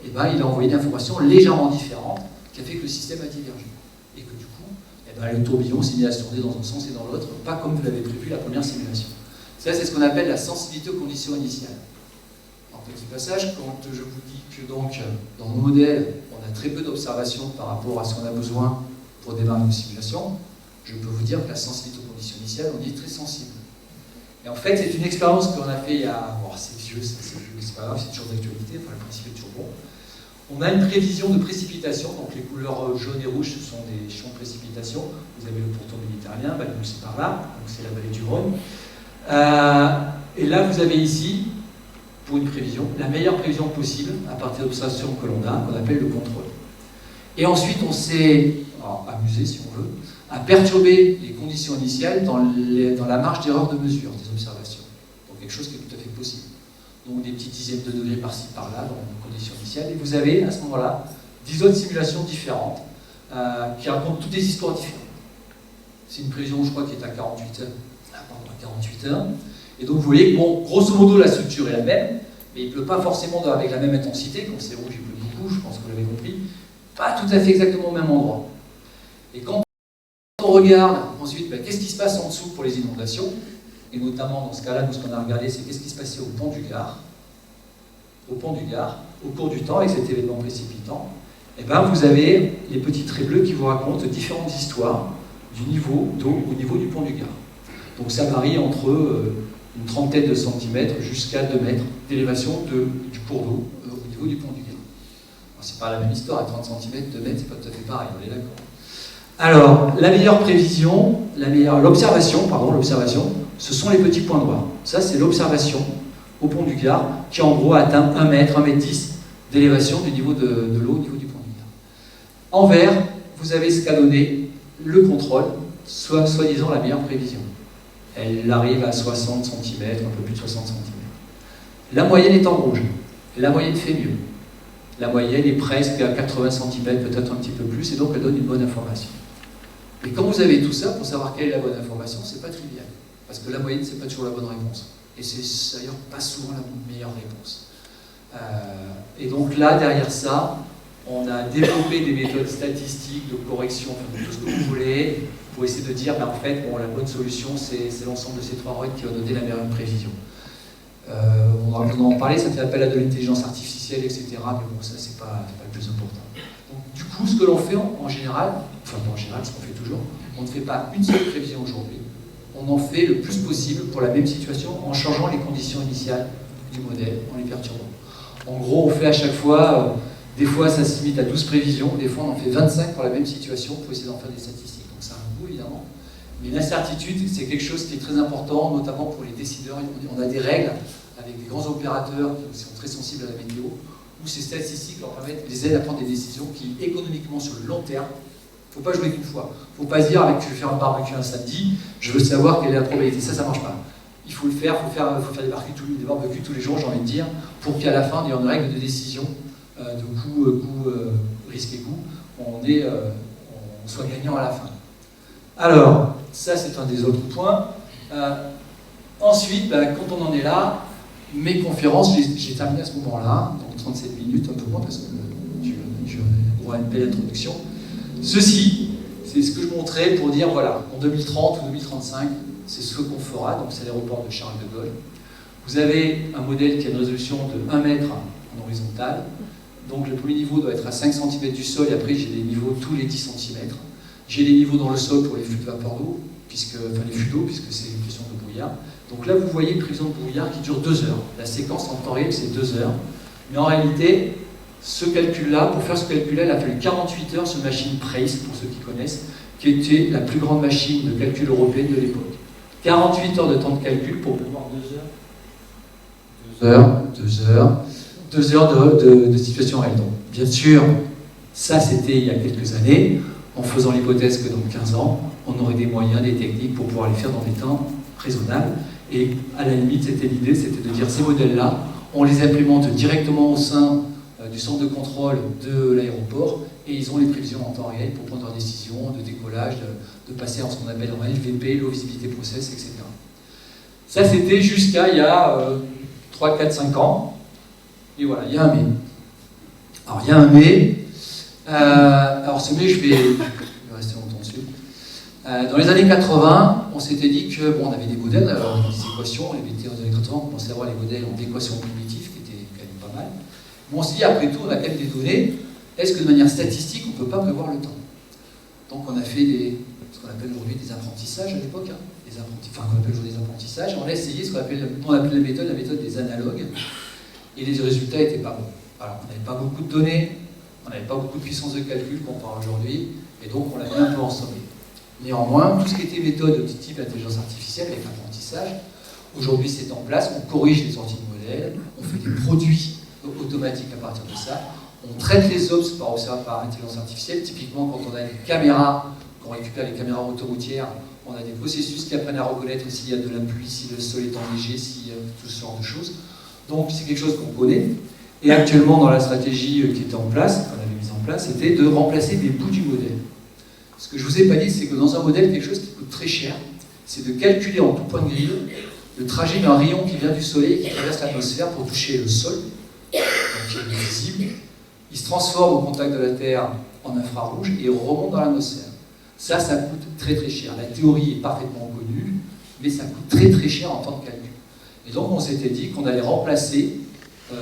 il a envoyé une information légèrement différente qui a fait que le système a divergé. Et que du coup, le tourbillon s'est mis à se tourner dans un sens et dans l'autre, pas comme vous l'avez prévu la première simulation. Ça, c'est ce qu'on appelle la sensibilité aux conditions initiales. En petit passage, quand je vous dis que donc, dans nos modèles, on a très peu d'observations par rapport à ce qu'on a besoin pour démarrer une simulation, je peux vous dire que la sensibilité aux conditions initiales, on y est très sensible. Et en fait, c'est une expérience qu'on a fait il y a... Bon, c'est vieux, mais c'est pas grave, c'est toujours d'actualité, le principe est toujours bon. On a une prévision de précipitation, donc les couleurs jaune et rouge, ce sont des champs de précipitation. Vous avez le pourtour méditerranéen, nous c'est par là, donc c'est la vallée du Rhône. Et là, vous avez ici, pour une prévision, la meilleure prévision possible à partir d'observations que l'on a, qu'on appelle le contrôle. Et ensuite, on s'est amusé, si on veut, à perturber les conditions initiales dans la marge d'erreur de mesure des observations. Donc quelque chose qui est tout à fait possible. Donc des petits dixièmes de degrés par-ci, par-là, dans les conditions initiales. Et vous avez, à ce moment-là, 10 autres simulations différentes qui racontent toutes des histoires différentes. C'est une prévision, je crois, qui est à 48 heures. Et donc vous voyez que, bon, grosso modo, la structure est la même, mais il ne pleut pas forcément avec la même intensité. Quand c'est rouge, il pleut beaucoup, je pense que vous l'avez compris. Pas tout à fait exactement au même endroit. Et quand on regarde ensuite, qu'est-ce qui se passe en dessous pour les inondations, et notamment dans ce cas-là, nous, ce qu'on a regardé, c'est qu'est-ce qui se passait au pont du Gard, au cours du temps, avec cet événement précipitant, et vous avez les petits traits bleus qui vous racontent différentes histoires du niveau d'eau au niveau du pont du Gard. Donc ça varie entre une trentaine de centimètres jusqu'à 2 mètres d'élévation du cours d'eau au niveau du pont du Gard. C'est pas la même histoire, à 30 cm, 2 mètres, c'est pas tout à fait pareil, on est d'accord. Alors, la meilleure prévision, l'observation, ce sont les petits points noirs. Ça, c'est l'observation au pont du Gard, qui en gros atteint 1 mètre, 1 mètre 10 d'élévation du niveau de l'eau au niveau du pont du Gard. En vert, vous avez ce qu'a donné le contrôle, soi-disant la meilleure prévision. Elle arrive à 60 cm, un peu plus de 60 cm. La moyenne est en rouge. La moyenne fait mieux. La moyenne est presque à 80 cm, peut-être un petit peu plus, et donc elle donne une bonne information. Et quand vous avez tout ça, pour savoir quelle est la bonne information, c'est pas trivial. Parce que la moyenne, c'est pas toujours la bonne réponse. Et c'est d'ailleurs pas souvent la meilleure réponse. Et donc là, derrière ça, on a développé des méthodes statistiques de correction, enfin, de tout ce que vous voulez, pour essayer de dire, ben, en fait, bon, la bonne solution, c'est l'ensemble de ces trois règles qui va donner la meilleure prévision. On va en parler, ça fait appel à de l'intelligence artificielle, etc. Mais bon, ça, c'est pas le plus important. Donc, du coup, ce que l'on fait en général, enfin, pas en général, ce qu'on fait toujours, on ne fait pas une seule prévision aujourd'hui. On en fait le plus possible pour la même situation en changeant les conditions initiales du modèle, en les perturbant. En gros, on fait à chaque fois, des fois ça se limite à 12 prévisions, des fois on en fait 25 pour la même situation pour essayer d'en faire des statistiques. Donc ça a un coût évidemment. Mais l'incertitude, c'est quelque chose qui est très important, notamment pour les décideurs. On a des règles avec des grands opérateurs qui sont très sensibles à la météo, où ces statistiques leur permettent, les aident à prendre des décisions qui, économiquement, sur le long terme, il ne faut pas jouer qu'une fois. Il ne faut pas se dire, avec je vais faire un barbecue un samedi, je veux savoir quelle est la probabilité. Ça ne marche pas. Il faut le faire, il faut faire des barbecues tous les jours, j'ai envie de dire, pour qu'à la fin, il y ait une règle de décision de coût, risque et coût, on soit gagnant à la fin. Alors, ça c'est un des autres points. Ensuite, quand on en est là, mes conférences, j'ai terminé à ce moment-là, dans 37 minutes, un peu moins, parce que je vois une belle introduction. Ceci, c'est ce que je montrais pour dire, voilà, en 2030 ou 2035, c'est ce qu'on fera, donc c'est l'aéroport de Charles de Gaulle. Vous avez un modèle qui a une résolution de 1 mètre en horizontal, donc le premier niveau doit être à 5 cm du sol, et après j'ai des niveaux tous les 10 cm. J'ai des niveaux dans le sol pour les flux de vapeur d'eau, puisque c'est une question de brouillard. Donc là, vous voyez une prévision de brouillard qui dure 2 heures. La séquence en temps réel, c'est 2 heures. Mais en réalité, ce calcul-là, pour faire ce calcul-là, il a fallu 48 heures sur une machine Prace, pour ceux qui connaissent, qui était la plus grande machine de calcul européenne de l'époque. 48 heures de temps de calcul pour pouvoir 2 heures de situation réelle. Donc, bien sûr, ça c'était il y a quelques années, en faisant l'hypothèse que dans 15 ans, on aurait des moyens, des techniques pour pouvoir les faire dans des temps raisonnables. Et à la limite, c'était l'idée, c'était de dire ces modèles-là, on les implémente directement au sein du centre de contrôle de l'aéroport, et ils ont les prévisions en temps réel pour prendre leurs décisions de décollage, de passer en ce qu'on appelle en LVP, Low Visibility Process, etc. Ça, c'était jusqu'à il y a 3, 4, 5 ans. Et voilà, il y a un mais. Alors, il y a un mais. Alors, ce mais, je vais rester longtemps dessus. Dans les années 80, on s'était dit que, bon, on avait des modèles, des équations, on les mettait dans les années 80, on commençait à avoir les modèles en équations primitives, qui étaient quand même pas mal. Mais on s'est dit, après tout, on a quand même des données, est-ce que de manière statistique, on ne peut pas prévoir le temps? Donc, on a fait ce qu'on appelle aujourd'hui des apprentissages à l'époque, hein, qu'on appelle aujourd'hui des apprentissages. On a essayé ce qu'on appelle la méthode des analogues, et les résultats n'étaient pas bons. Alors, on n'avait pas beaucoup de données, on n'avait pas beaucoup de puissance de calcul comparé à aujourd'hui, et donc on l'a mis un peu en sommeil. Néanmoins, tout ce qui était méthode de type intelligence artificielle avec l'apprentissage, aujourd'hui c'est en place, on corrige les sorties de modèles, on fait des produits automatiques à partir de ça, on traite les obs par intelligence artificielle. Typiquement, quand on a des caméras, quand on récupère les caméras autoroutières, on a des processus qui apprennent à reconnaître s'il y a de la pluie, si le sol est enneigé, s'il y a tout ce genre de choses. Donc c'est quelque chose qu'on connaît. Et actuellement, dans la stratégie qui était en place, qu'on avait mise en place, c'était de remplacer des bouts du modèle. Ce que je vous ai pas dit, c'est que dans un modèle, quelque chose qui coûte très cher, c'est de calculer en tout point de grille le trajet d'un rayon qui vient du soleil et qui traverse l'atmosphère pour toucher le sol, donc qui est visible. Il se transforme au contact de la Terre en infrarouge et remonte dans l'atmosphère. Ça coûte très très cher. La théorie est parfaitement connue, mais ça coûte très très cher en temps de calcul. Et donc on s'était dit qu'on allait remplacer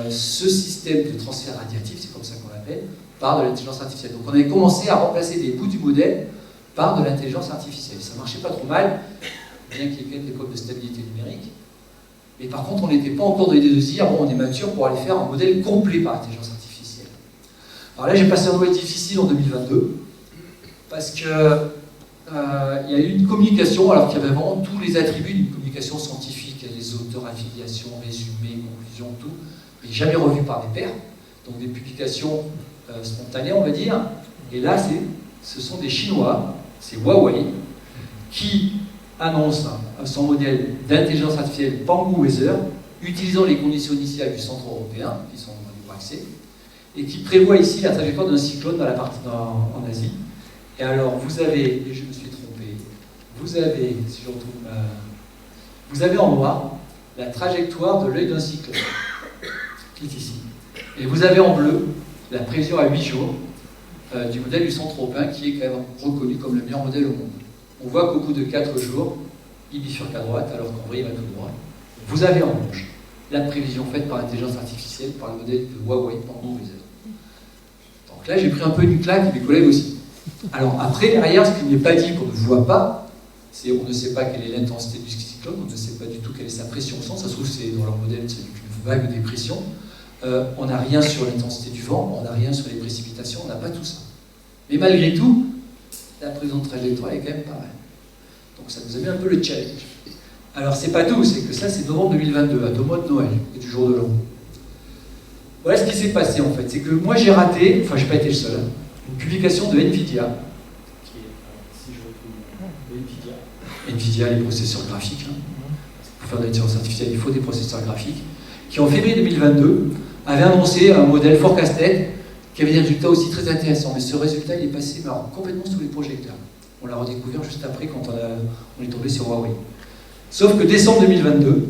ce système de transfert radiatif, c'est comme ça qu'on l'appelle, par de l'intelligence artificielle. Donc on avait commencé à remplacer des bouts du modèle par de l'intelligence artificielle. Ça ne marchait pas trop mal, bien qu'il y ait quand même des problèmes de stabilité numérique. Mais par contre, on n'était pas encore dans l'idée de se dire, bon, on est mature pour aller faire un modèle complet par intelligence artificielle. Alors là, j'ai passé un Noël difficile en 2022, parce que il y a eu une communication, alors qu'il y avait vraiment tous les attributs d'une communication scientifique, les auteurs, affiliations, résumés, conclusions, tout, mais jamais revu par des pairs, donc des publications spontanées, on va dire. Et là, ce sont des Chinois, c'est Huawei, qui annonce son modèle d'intelligence artificielle Pangu Weather, utilisant les conditions initiales du centre européen, qui sont en libre accès, et qui prévoit ici la trajectoire d'un cyclone dans la partie en Asie. Et alors, vous avez, et je me suis trompé, vous avez, si je retrouve vous avez en noir la trajectoire de l'œil d'un cyclone, qui est ici. Et vous avez en bleu la prévision à 8 jours du modèle du centre européen, qui est quand même reconnu comme le meilleur modèle au monde. On voit qu'au bout de 4 jours, il bifurque à droite, alors qu'en vrai, il va tout droit. Vous avez en rouge la prévision faite par l'intelligence artificielle, par le modèle de Huawei pendant 2 heures. Donc là, j'ai pris un peu une claque, et mes collègues aussi. Alors après, derrière, ce qui n'est pas dit, qu'on ne voit pas, c'est on ne sait pas quelle est l'intensité du cyclone, on ne sait pas du tout quelle est sa pression au centre, ça se trouve, c'est dans leur modèle, c'est une vague dépression. On n'a rien sur l'intensité du vent, on n'a rien sur les précipitations, on n'a pas tout ça. Mais malgré tout, la prévision de trajectoire est quand même pas mal. Donc ça nous a mis un peu le challenge. Alors c'est pas tout, c'est que ça c'est novembre 2022, à 2 mois de Noël et du jour de l'an. Voilà ce qui s'est passé en fait, c'est que moi j'ai raté, enfin j'ai pas été le seul, une publication de Nvidia, qui est, si je retrouve Nvidia, les processeurs graphiques, pour faire de l'intelligence artificielle il faut des processeurs graphiques, qui en février 2022 avait annoncé un modèle forecasted qui avait des résultats aussi très intéressants, mais ce résultat il est passé complètement sous les projecteurs. On l'a redécouvert juste après quand on est tombé sur Huawei. Sauf que décembre 2022,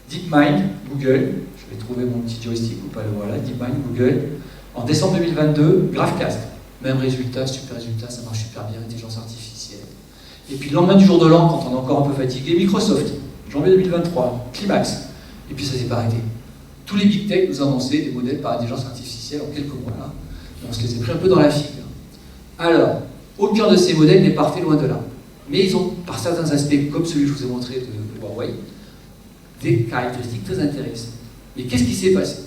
DeepMind, Google, je vais trouver mon petit joystick ou pas le voilà, DeepMind, Google, en décembre 2022, GraphCast, même résultat, super résultat, ça marche super bien, intelligence artificielle. Et puis le lendemain du jour de l'an, quand on est encore un peu fatigué, Microsoft, janvier 2023, Climax, et puis ça s'est pas arrêté. Tous les big tech nous ont annoncé des modèles par intelligence artificielle en quelques mois là. Et on se les a pris un peu dans la figue. Alors, aucun de ces modèles n'est parfait, loin de là. Mais ils ont, par certains aspects, comme celui que je vous ai montré de Huawei, des caractéristiques très intéressantes. Mais qu'est-ce qui s'est passé?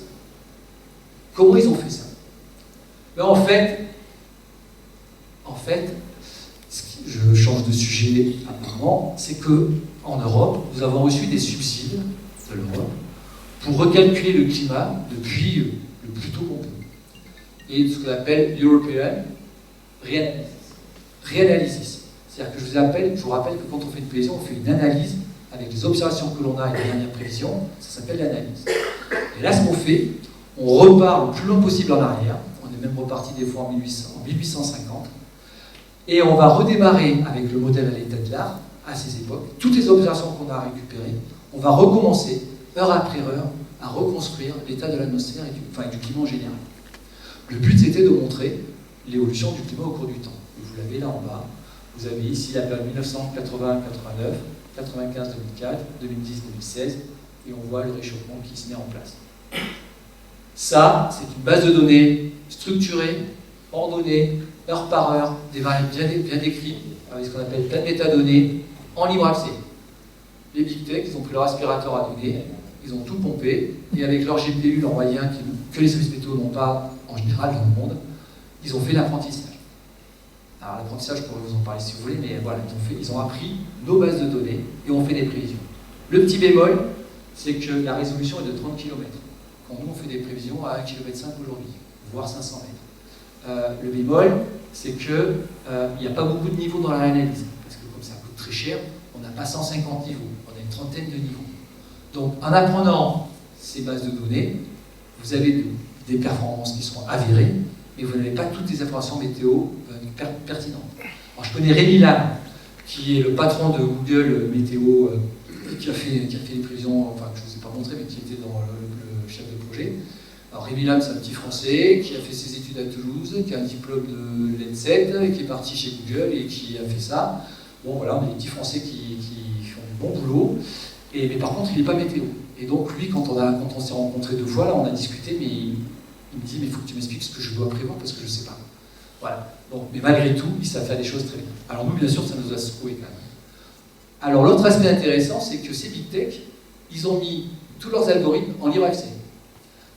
Comment ils ont fait ça? Ben en fait, je change de sujet apparemment, c'est que en Europe, nous avons reçu des subsides de l'Europe pour recalculer le climat depuis le plus tôt qu'on peut. Et ce qu'on appelle European Reanalysis. C'est-à-dire que je vous rappelle que quand on fait une prévision, on fait une analyse avec les observations que l'on a et les dernières prévisions, ça s'appelle l'analyse. Et là, ce qu'on fait, on repart le plus loin possible en arrière, on est même reparti des fois en 1850, et on va redémarrer avec le modèle à l'état de l'art, à ces époques, toutes les observations qu'on a récupérées, on va recommencer, heure après heure, à reconstruire l'état de l'atmosphère et du climat en général. Le but, c'était de montrer l'évolution du climat au cours du temps. Et vous l'avez là en bas. Vous avez ici la période 1980-89, 95-2004, 2010-2016, et on voit le réchauffement qui se met en place. Ça, c'est une base de données structurée, ordonnée, heure par heure, des variables bien décrites, avec ce qu'on appelle plein de métadonnées, en libre accès. Les big tech, ils ont pris leur aspirateur à données, ils ont tout pompé, et avec leur GPU, leur moyen que les services météo n'ont pas en général dans le monde, ils ont fait l'apprentissage. Alors l'apprentissage, je pourrais vous en parler si vous voulez, mais voilà, ils ont appris nos bases de données et ont fait des prévisions. Le petit bémol, c'est que la résolution est de 30 km. Quand nous, on fait des prévisions à 1,5 km aujourd'hui, voire 500 mètres. Le bémol, c'est qu'il n'y a pas beaucoup de niveaux dans la réanalyse, parce que comme ça coûte très cher, on n'a pas 150 niveaux, on a une trentaine de niveaux. Donc en apprenant ces bases de données, vous avez des performances qui sont avérées, mais vous n'avez pas toutes les informations météo pertinentes. Alors, je connais Rémi Lam, qui est le patron de Google Météo, qui a fait les prévisions, enfin que je ne vous ai pas montré, mais qui était dans le chef de projet. Alors Rémi Lam, c'est un petit Français qui a fait ses études à Toulouse, qui a un diplôme de l'ENSET, qui est parti chez Google et qui a fait ça. Bon voilà, on est des petits Français qui font du bon boulot, mais par contre il n'est pas météo. Et donc lui, quand on s'est rencontrés 2 fois, là on a discuté, mais il me dit, mais il faut que tu m'expliques ce que je dois prévoir parce que je ne sais pas. Voilà. Bon, mais malgré tout, il savent faire des choses très bien. Alors nous, bien sûr, ça nous a secoué quand même. Alors l'autre aspect intéressant, c'est que ces big tech, ils ont mis tous leurs algorithmes en libre accès.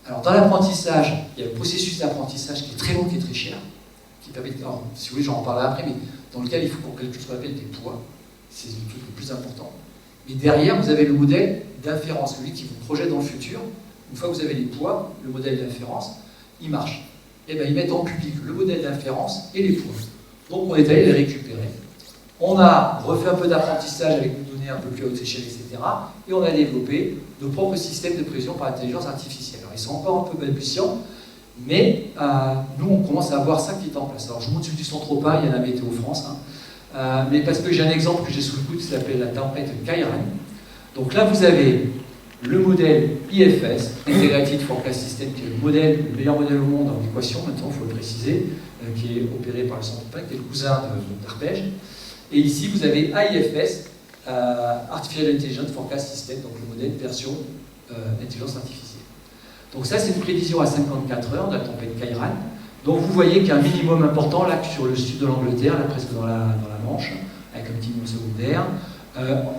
Alors dans l'apprentissage, il y a le processus d'apprentissage qui est très long, qui est très cher, qui permet de... Alors, si vous voulez, j'en parlerai après, mais dans lequel il faut qu'on calcule ce qu'on appelle des poids. C'est le truc le plus important. Mais derrière, vous avez le modèle d'inférence, celui qui vous projette dans le futur. Une fois que vous avez les poids, le modèle d'inférence, il marche. Et bien, ils mettent en public le modèle d'inférence et les poids. Donc, on est allé les récupérer. On a refait un peu d'apprentissage avec nos données données un peu plus à haute échelle, etc. Et on a développé nos propres systèmes de prévision par intelligence artificielle. Alors ils sont encore un peu balbutiants, mais nous on commence à voir ça qui est en place. Alors je vous montre celui du Centre-Alpin, il y en a Météo France, mais parce que j'ai un exemple que j'ai sous le coude qui s'appelle la tempête Kairan. Donc là vous avez le modèle IFS, Integrated Forecast System, qui est le meilleur modèle au monde en équation, maintenant il faut le préciser, qui est opéré par le Centre-Alpin, qui est le cousin d'Arpège. Et ici vous avez AIFS, Artificial Intelligence Forecast System, donc le modèle version intelligence artificielle. Donc ça c'est une prévision à 54 heures de la tempête Kairan. Donc vous voyez qu'il y a un minimum important là sur le sud de l'Angleterre, là presque dans la Manche, avec un petit minimum secondaire.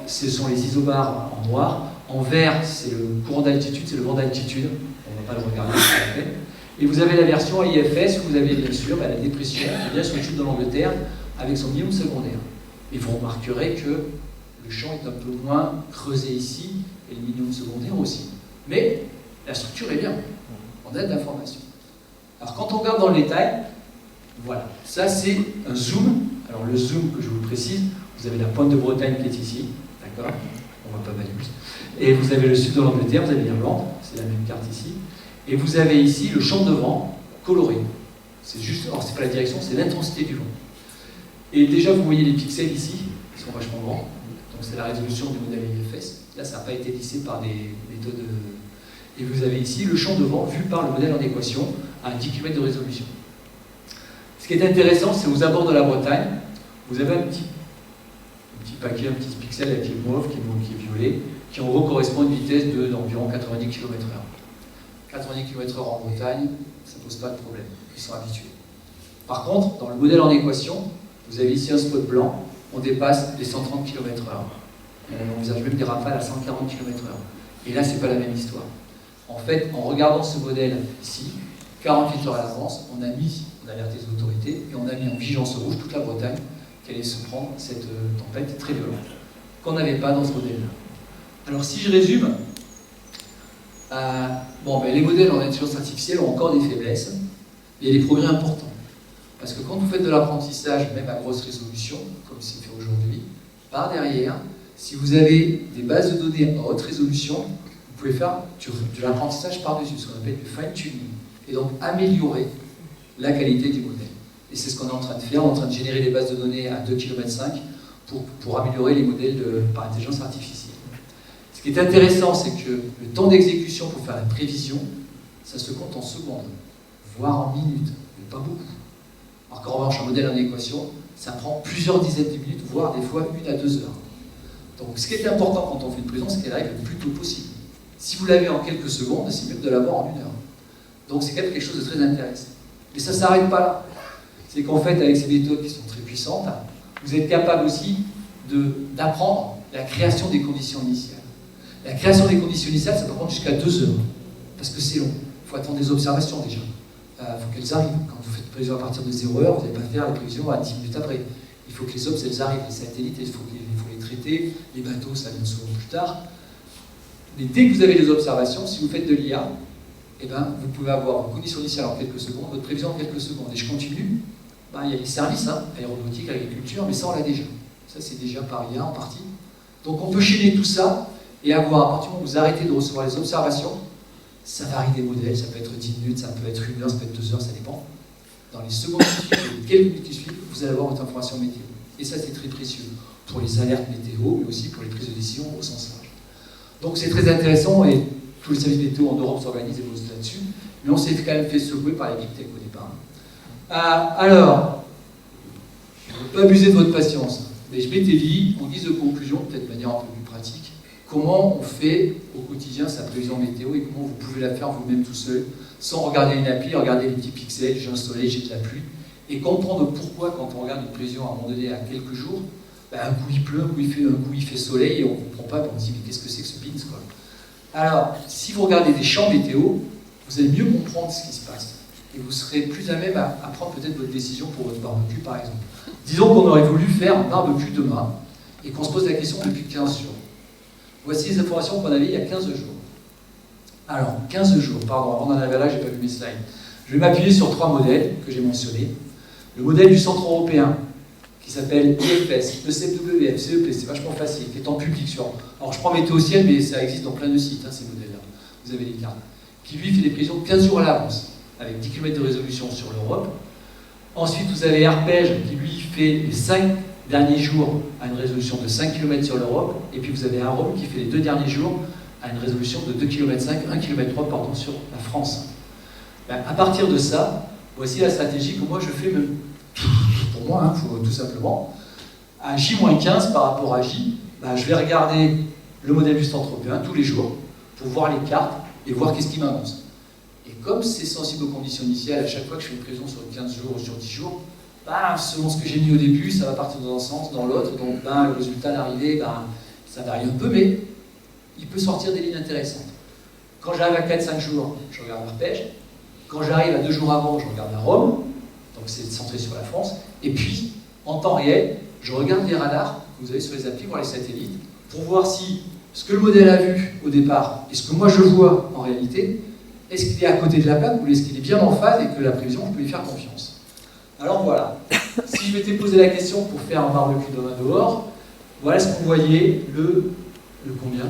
Ce sont les isobars en noir. En vert, c'est le courant d'altitude, c'est le vent d'altitude. On ne va pas le regarder. Et vous avez la version IFS où vous avez bien sûr la dépression qui vient sur le sud de l'Angleterre avec son minimum secondaire. Et vous remarquerez que le champ est un peu moins creusé ici et le minimum secondaire aussi. Mais la structure est bien. On a de l'information. Alors quand on regarde dans le détail, voilà, ça c'est un zoom. Alors le zoom que je vous précise, vous avez la pointe de Bretagne qui est ici, d'accord? On voit pas mal plus. Et vous avez le sud de l'Angleterre, vous avez l'Irlande, c'est la même carte ici. Et vous avez ici le champ de vent coloré. C'est juste, alors c'est pas la direction, c'est l'intensité du vent. Et déjà vous voyez les pixels ici, qui sont vachement grands. Donc c'est la résolution du modèle IFS. Là ça n'a pas été lissé par des méthodes. Et vous avez ici le champ de vent vu par le modèle en équation à 10 km de résolution. Ce qui est intéressant, c'est aux abords de la Bretagne, vous avez un petit paquet, un petit pixel avec les mauves, qui est violet, qui en gros correspond à une vitesse d'environ 90 km/h. 90 km/h en Bretagne, ça ne pose pas de problème, ils sont habitués. Par contre, dans le modèle en équation, vous avez ici un spot blanc, on dépasse les 130 km/h. On envisage même des rafales à 140 km/h. Et là, ce n'est pas la même histoire. En fait, en regardant ce modèle ici, 48 heures à l'avance, on a alerté les autorités et on a mis en vigilance rouge toute la Bretagne qu'elle allait se prendre cette tempête très violente, qu'on n'avait pas dans ce modèle-là. Alors si je résume, les modèles en intelligence artificielle ont encore des faiblesses, mais il y a des progrès importants. Parce que quand vous faites de l'apprentissage, même à grosse résolution, comme c'est fait aujourd'hui, par derrière, si vous avez des bases de données à haute résolution, vous pouvez faire de l'apprentissage par-dessus, ce qu'on appelle du fine-tuning, et donc améliorer la qualité du modèle. Et c'est ce qu'on est en train de faire, on est en train de générer des bases de données à 2,5 km pour améliorer les modèles par intelligence artificielle. Ce qui est intéressant, c'est que le temps d'exécution pour faire la prévision, ça se compte en secondes, voire en minutes, mais pas beaucoup. Alors qu'en revanche, un modèle en équation, ça prend plusieurs dizaines de minutes, voire des fois 1 à 2 heures. Donc ce qui est important quand on fait une prévision, c'est qu'elle arrive le plus tôt possible. Si vous l'avez en quelques secondes, c'est mieux de l'avoir en 1 heure. Donc c'est quand même quelque chose de très intéressant. Mais ça ne s'arrête pas là. C'est qu'en fait, avec ces méthodes qui sont très puissantes, vous êtes capable aussi d'apprendre la création des conditions initiales. La création des conditions initiales, ça peut prendre jusqu'à 2 heures, parce que c'est long. Il faut attendre des observations déjà. Il faut qu'elles arrivent. Quand vous faites une prévision à partir de 0 heure, vous n'allez pas faire la prévision à 10 minutes après. Il faut que les obs, elles arrivent. Les satellites, il faut les traiter. Les bateaux, ça vient souvent plus tard. Mais dès que vous avez les observations, si vous faites de l'IA, vous pouvez avoir une condition initiale en quelques secondes, votre prévision en quelques secondes. Et je continue. Il y a les services, aéronautique, agriculture, mais ça on l'a déjà. Ça c'est déjà par IA en partie. Donc on peut chaîner tout ça et avoir, à partir du moment où vous arrêtez de recevoir les observations, ça varie des modèles, ça peut être 10 minutes, ça peut être 1 heure, ça peut être 2 heures, ça dépend. Dans les secondes qui suivent, les quelques minutes qui suivent, vous allez avoir votre information météo. Et ça c'est très précieux pour les alertes météo, mais aussi pour les prises de décision au sens large. Donc c'est très intéressant et tous les services météo en Europe s'organisent et bossent là-dessus, mais on s'est quand même fait secouer par les big tech au départ. Alors, je ne veux pas abuser de votre patience, mais je m'étais dit, en guise de conclusion, peut-être de manière un peu plus pratique, comment on fait au quotidien sa prévision météo et comment vous pouvez la faire vous-même tout seul, sans regarder une appli, regarder les petits pixels, j'ai un soleil, j'ai de la pluie, et comprendre pourquoi quand on regarde une prévision à un moment donné à quelques jours, un coup il pleut, un coup il fait soleil, et on ne comprend pas, on se dit mais qu'est-ce que c'est que ce pins quoi. Alors, si vous regardez des champs météo, vous allez mieux comprendre ce qui se passe. Et vous serez plus à même à prendre peut-être votre décision pour votre barbecue, par exemple. Disons qu'on aurait voulu faire un barbecue demain et qu'on se pose la question depuis 15 jours. Voici les informations qu'on avait il y a 15 jours. Alors, 15 jours, pardon, avant d'en arriver là, je n'ai pas vu mes slides. Je vais m'appuyer sur 3 modèles que j'ai mentionnés. Le modèle du Centre européen, qui s'appelle IFS, ECWF, CEP, c'est vachement facile, qui est en public sur. Alors je prends Météo Ciel, mais ça existe dans plein de sites, hein, ces modèles-là. Vous avez les cartes. Qui lui fait des prévisions 15 jours à l'avance, avec 10 km de résolution sur l'Europe. Ensuite, vous avez Arpège, qui lui fait les 5 derniers jours à une résolution de 5 km sur l'Europe. Et puis vous avez Arome, qui fait les 2 derniers jours à une résolution de 2,5 km, 1,3 km pardon, sur la France. Ben, à partir de ça, voici la stratégie que moi je fais, même, pour moi, hein, tout simplement. À J-15 par rapport à J, ben, je vais regarder le modèle du centre-européen tous les jours pour voir les cartes et voir qu'est-ce qui m'annonce. Et comme c'est sensible aux conditions initiales, à chaque fois que je fais une prévision sur 15 jours ou sur 10 jours, ben, selon ce que j'ai mis au début, ça va partir dans un sens, dans l'autre, donc ben, le résultat d'arrivée, ben, ça varie un peu, mais il peut sortir des lignes intéressantes. Quand j'arrive à 4-5 jours, je regarde Arpège. Quand j'arrive à 2 jours avant, je regarde à Rome, donc c'est centré sur la France. Et puis, en temps réel, je regarde les radars que vous avez sur les applis, voir les satellites, pour voir si ce que le modèle a vu au départ et ce que moi je vois en réalité, est-ce qu'il est à côté de la plaque ou est-ce qu'il est bien en phase et que la prévision, je peux lui faire confiance. Alors voilà, si je m'étais posé la question pour faire un barbecue dehors, voilà ce qu'on voyait le combien?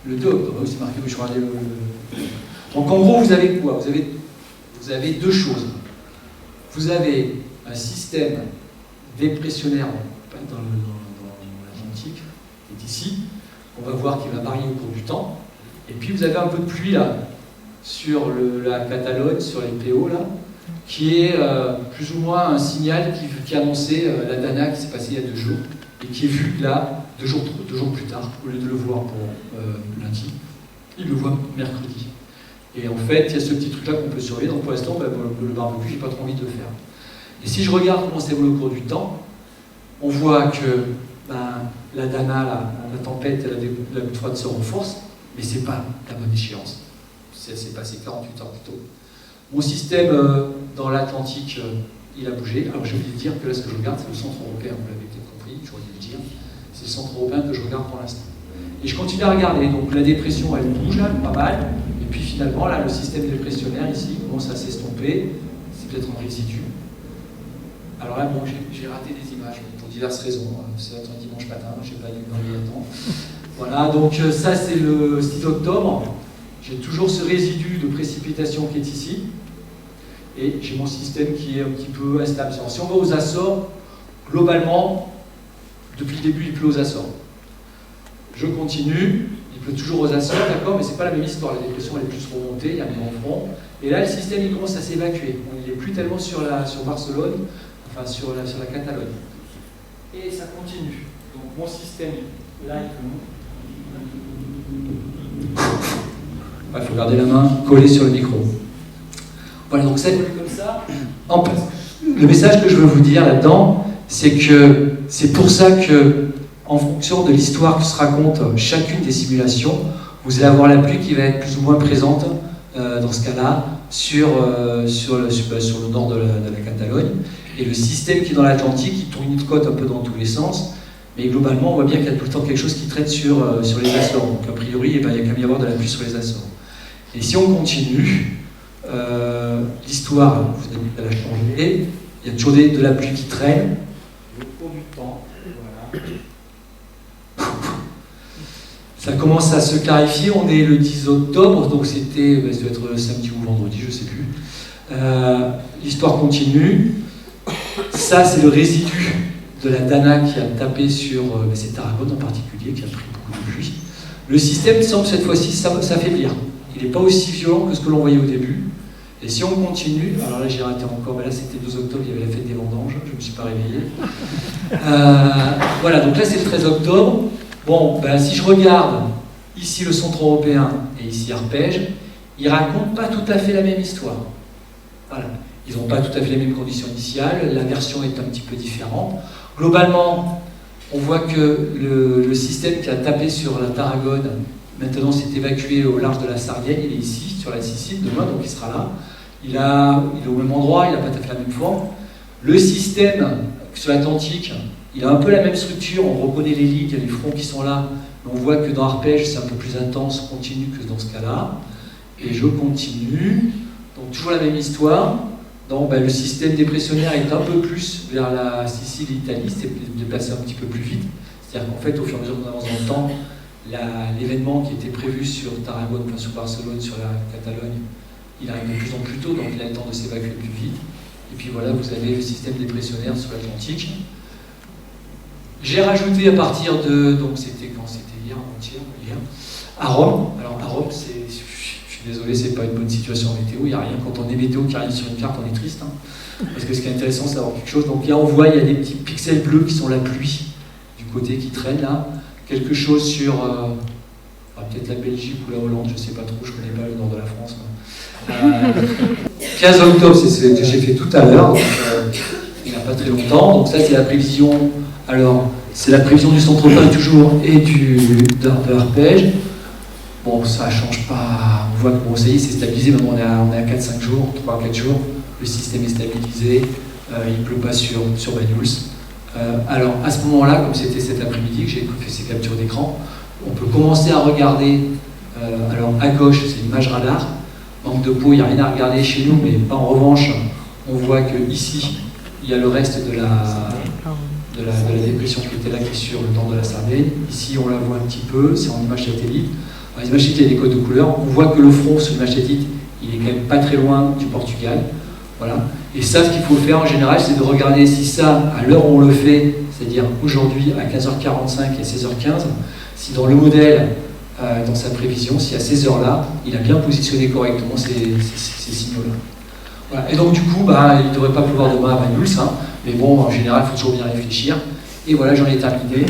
Le 2 octobre, oui, c'est marqué, je regardais le... Donc en gros, vous avez quoi? Vous avez deux choses. Vous avez un système dépressionnaire dans l'Atlantique, qui est ici, on va voir qu'il va varier au cours du temps. Et puis vous avez un peu de pluie là, sur la Catalogne, sur les PO là, qui est plus ou moins un signal qui annonçait la Dana qui s'est passée il y a 2 jours, et qui est vu là 2 jours plus tard, au lieu de le voir pour lundi, il le voit mercredi. Et en fait, il y a ce petit truc-là qu'on peut surveiller, donc pour l'instant, ben, le barbecue, j'ai pas trop envie de le faire. Et si je regarde comment ça évolue au cours du temps, on voit que ben, la Dana, la tempête, la goutte froide se renforce, mais c'est pas la bonne échéance. C'est passé 48 heures plus tôt. Mon système dans l'Atlantique, il a bougé. Alors j'ai oublié de dire que là, ce que je regarde, c'est le centre européen, vous l'avez peut-être compris, j'aurais dû le dire. C'est le centre européen que je regarde pour l'instant. Et je continue à regarder, donc la dépression, elle bouge là, pas mal. Et puis finalement, là, le système dépressionnaire ici commence à s'estomper. C'est peut-être un résidu. Alors là, bon, j'ai raté des images pour diverses raisons. C'est un dimanche matin, je n'ai pas dû me réveiller à temps. Voilà, donc ça, c'est le 6 octobre. J'ai toujours ce résidu de précipitation qui est ici. Et j'ai mon système qui est un petit peu instable. Alors, si on va aux Açores, globalement, depuis le début, il pleut aux Açores. Je continue. Il pleut toujours aux Açores, d'accord, mais c'est pas la même histoire. La dépression, elle est plus remontée, il y a un grand front. Et là, le système, il commence à s'évacuer. Il n'est plus tellement sur Barcelone, enfin sur la Catalogne. Et ça continue. Donc mon système, là, il faut garder la main collée sur le micro. Voilà, donc ça évolue comme ça. Le message que je veux vous dire là-dedans, c'est que c'est pour ça que, en fonction de l'histoire que se raconte chacune des simulations, vous allez avoir la pluie qui va être plus ou moins présente, dans ce cas-là, sur le nord de la Catalogne. Et le système qui est dans l'Atlantique, qui tourne une côte un peu dans tous les sens, mais globalement, on voit bien qu'il y a tout le temps quelque chose qui traite sur les Açores. Donc a priori, il y a quand même y avoir de la pluie sur les Açores. Et si on continue, l'histoire, vous avez vu qu'elle a changé, il y a toujours de la pluie qui traîne. Et au cours du temps, voilà. Ça commence à se clarifier. On est le 10 octobre, donc c'était, ça doit être samedi ou vendredi, je ne sais plus. L'histoire continue. Ça, c'est le résidu de la Dana qui a tapé sur c'est Tarragone en particulier, qui a pris beaucoup de pluie. Le système semble cette fois-ci s'affaiblir. Il n'est pas aussi violent que ce que l'on voyait au début. Et si on continue, alors là j'ai raté encore, mais là c'était 12 octobre, il y avait la fête des vendanges, je ne me suis pas réveillé. Voilà, donc là c'est le 13 octobre. Bon, ben, si je regarde ici le centre européen et ici Arpège, ils racontent pas tout à fait la même histoire. Voilà. Ils n'ont pas tout à fait les mêmes conditions initiales, la version est un petit peu différente. Globalement, on voit que le système qui a tapé sur la Tarragone, maintenant s'est évacué au large de la Sardaigne, il est ici, sur la Sicile, demain, donc il sera là. Il est au même endroit, il n'a pas tout à fait la même forme. Le système sur l'Atlantique, il a un peu la même structure, on reconnaît les lignes, il y a les fronts qui sont là, mais on voit que dans Arpège, c'est un peu plus intense, continu que dans ce cas-là. Et je continue, donc toujours la même histoire. Donc le système dépressionnaire est un peu plus vers la Sicile et l'Italie, c'est déplacé un petit peu plus vite. C'est-à-dire qu'en fait, au fur et à mesure qu'on avance dans le temps, l'événement qui était prévu sur Tarragone, enfin sur Barcelone, sur la Catalogne, il arrive de plus en plus tôt, donc il a le temps de s'évacuer plus vite. Et puis voilà, vous avez le système dépressionnaire sur l'Atlantique. J'ai rajouté à partir de, donc c'était quand? C'était hier, hier, à Rome. Alors à Rome, je suis désolé, c'est pas une bonne situation météo, il n'y a rien. Quand on est météo qui arrive sur une carte, on est triste. Hein, parce que ce qui est intéressant, c'est d'avoir quelque chose. Donc là, on voit, il y a des petits pixels bleus qui sont la pluie, du côté qui traîne là. Quelque chose sur peut-être la Belgique ou la Hollande, je ne sais pas trop, je ne connais pas le nord de la France. 15 octobre, c'est ce que j'ai fait tout à l'heure, il n'y a pas très longtemps. Donc ça, c'est la prévision. Alors, c'est la prévision du centre-Paris toujours et de l'arpège. Bon, ça ne change pas. On voit que bon, ça y est, c'est stabilisé. Maintenant, on est à 4-5 jours, 3-4 jours. Le système est stabilisé. Il ne pleut pas sur Banyuls. Alors, à ce moment-là, comme c'était cet après-midi que j'ai fait ces captures d'écran, on peut commencer à regarder. Alors, à gauche, c'est l'image radar. Manque de peau, il n'y a rien à regarder chez nous, mais en revanche, on voit qu'ici, il y a le reste de la dépression qui était là, qui est sur le nord de la Sardaigne. Ici, on la voit un petit peu, c'est en image satellite. Dans les images satellites, il y a des codes de couleurs. On voit que le front sur l'image satellite, il est quand même pas très loin du Portugal. Voilà. Et ça, ce qu'il faut faire en général, c'est de regarder si ça, à l'heure où on le fait, c'est-à-dire aujourd'hui à 15h45 et 16h15, si dans le modèle, dans sa prévision, si à ces heures-là, il a bien positionné correctement ces signaux-là. Voilà. Et donc du coup, il ne devrait pas pleuvoir demain à Banyuls, hein, mais bon, en général, il faut toujours bien réfléchir. Et voilà, j'en ai terminé.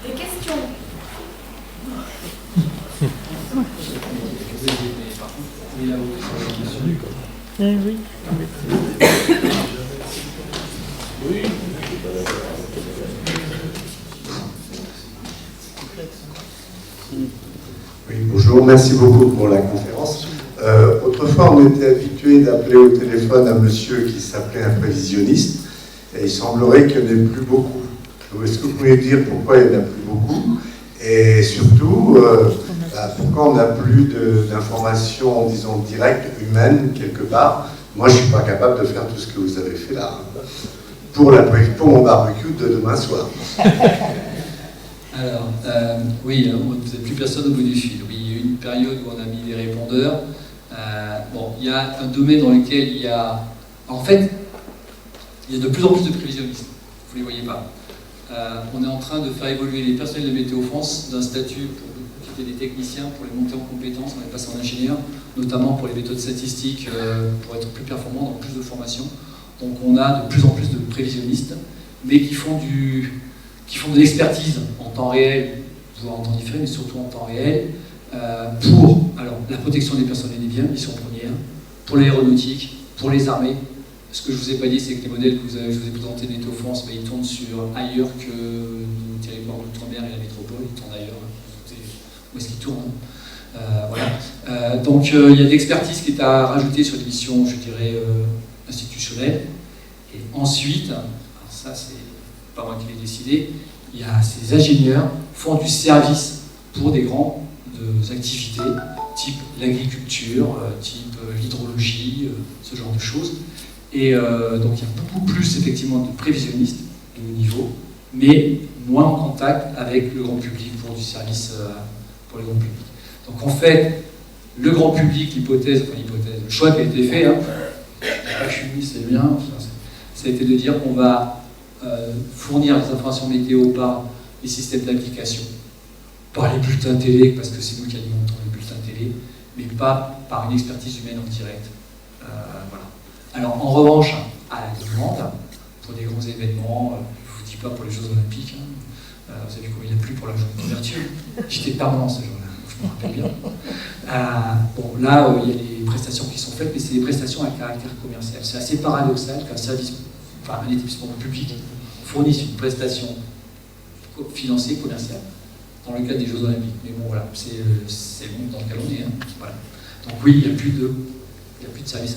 Des questions? Oui. Oui, bonjour, merci beaucoup pour la conférence. Autrefois, on était habitué d'appeler au téléphone un monsieur qui s'appelait un prévisionniste, et il semblerait qu'il n'y en ait plus beaucoup. Est-ce que vous pouvez dire pourquoi il n'y en a plus beaucoup? Et surtout, pourquoi on n'a plus d'informations, disons, directes, humaines, quelque part? Moi, je ne suis pas capable de faire tout ce que vous avez fait là, pour mon barbecue de demain soir. Alors, oui, vous n'êtes plus personne au bout du fil. Oui, il y a eu une période où on a mis des répondeurs. Bon, il y a un domaine dans lequel il y a... En fait, il y a de plus en plus de prévisionnistes. Vous ne les voyez pas. On est en train de faire évoluer les personnels de Météo France d'un statut qui étaient des techniciens pour les monter en compétences, on est passé en ingénieur, notamment pour les méthodes statistiques, pour être plus performants dans plus de formations. Donc on a de plus en plus de prévisionnistes, mais qui font de l'expertise en temps réel, voire en temps différé, mais surtout en temps réel, pour la protection des personnes et des biens, mission première, pour l'aéronautique, pour les armées. Ce que je ne vous ai pas dit, c'est que les modèles que je vous ai présentés de Météo France, ils tournent ailleurs que nos territoires d'outre-mer et la métropole, ils tournent ailleurs. Où est-ce qu'ils tournent, voilà. Donc il y a de l'expertise qui est à rajouter sur des missions, je dirais, institutionnelles. Et ensuite, alors ça c'est pas moi qui l'ai décidé, il y a ces ingénieurs qui font du service pour des grandes activités, type l'agriculture, type l'hydrologie, ce genre de choses. Et donc il y a beaucoup plus effectivement de prévisionnistes de haut niveau, mais moins en contact avec le grand public pour du service pour le grand public. Donc en fait, le grand public, l'hypothèse, le choix qui a été fait, je suis mis, c'est bien, ça a été de dire qu'on va fournir les informations météo par les systèmes d'application, par les bulletins télé, parce que c'est nous qui alimentons les bulletins télé, mais pas par une expertise humaine en direct. Voilà. Alors en revanche, à la demande, pour des grands événements, je ne vous dis pas pour les Jeux Olympiques, vous savez combien il y a plu pour la journée d'ouverture. J'étais permanent ce jour-là, je me rappelle bien. Bon, là, il y a des prestations qui sont faites, mais c'est des prestations à caractère commercial. C'est assez paradoxal qu'un service, un établissement public fournisse une prestation financière, commerciale, dans le cadre des Jeux Olympiques. Mais bon, voilà, c'est le monde dans lequel on est. Voilà. Donc oui, il n'y a plus de service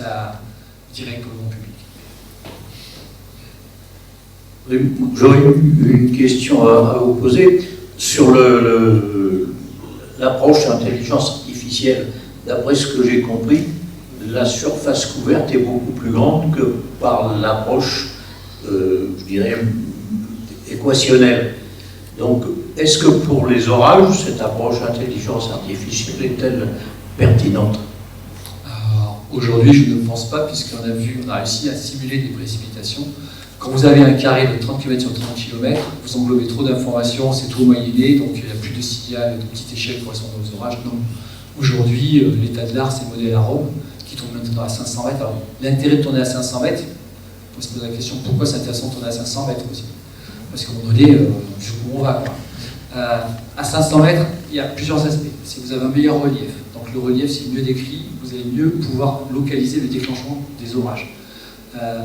direct pour le grand public. J'aurais une question à vous poser. sur l'approche intelligence artificielle. D'après ce que j'ai compris, la surface couverte est beaucoup plus grande que par l'approche, je dirais, équationnelle. Donc, est-ce que pour les orages, cette approche intelligence artificielle est-elle pertinente? Aujourd'hui, je ne pense pas, puisqu'on a réussi à simuler des précipitations. Quand vous avez un carré de 30 km sur 30 km, vous englobez trop d'informations, c'est trop moyenné, donc il n'y a plus de signal de petite échelle pour répondre aux orages. Non. Aujourd'hui, l'état de l'art, c'est le modèle à Rome, qui tourne maintenant à 500 mètres. Alors, l'intérêt de tourner à 500 mètres, on se pose la question, pourquoi c'est intéressant de tourner à 500 mètres aussi? Parce qu'à un moment donné, jusqu'où on va, quoi. À 500 mètres, il y a plusieurs aspects. Si vous avez un meilleur relief, donc le relief, c'est mieux décrit, vous allez mieux pouvoir localiser le déclenchement des orages.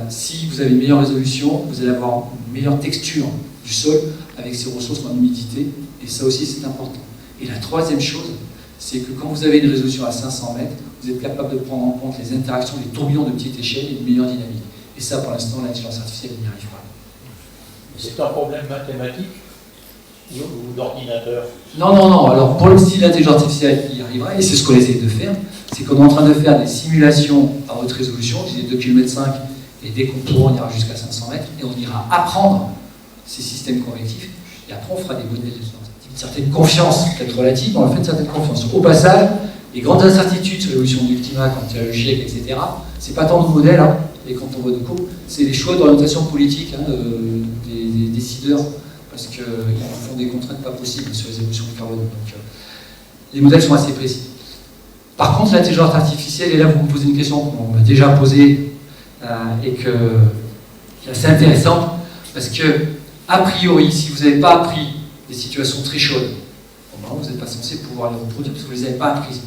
Si vous avez une meilleure résolution, vous allez avoir une meilleure texture du sol avec ses ressources en humidité, et ça aussi c'est important. Et la troisième chose, c'est que quand vous avez une résolution à 500 mètres, vous êtes capable de prendre en compte les interactions des tourbillons de petite échelle et une meilleure dynamique. Et ça, pour l'instant, l'intelligence artificielle n'y arrive pas. C'est un problème mathématique ou d'ordinateur? Non. Alors, pour le style d'intelligence artificielle, il y arrivera, et c'est ce qu'on essaie de faire, c'est qu'on est en train de faire des simulations à haute résolution, je disais 2,5 km, et dès qu'on pourra, on ira jusqu'à 500 mètres, et on ira apprendre ces systèmes convectifs, et après on fera des modèles d'une certaine confiance, peut-être relative, mais on fait une certaine confiance. Au passage, les grandes incertitudes sur l'évolution du climat, quand il y a le GIEC, etc., c'est pas tant de modèles, hein, et quand on voit de cours, c'est les choix d'orientation politique des décideurs, parce qu'ils font des contraintes pas possibles sur les émissions de carbone. Donc, les modèles sont assez précis. Par contre, l'intelligence artificielle, et là vous me posez une question qu'on m'a déjà posée et qui est assez intéressante, parce que, a priori, si vous n'avez pas appris des situations très chaudes, vous n'êtes pas censé pouvoir les reproduire parce que vous ne les avez pas apprises.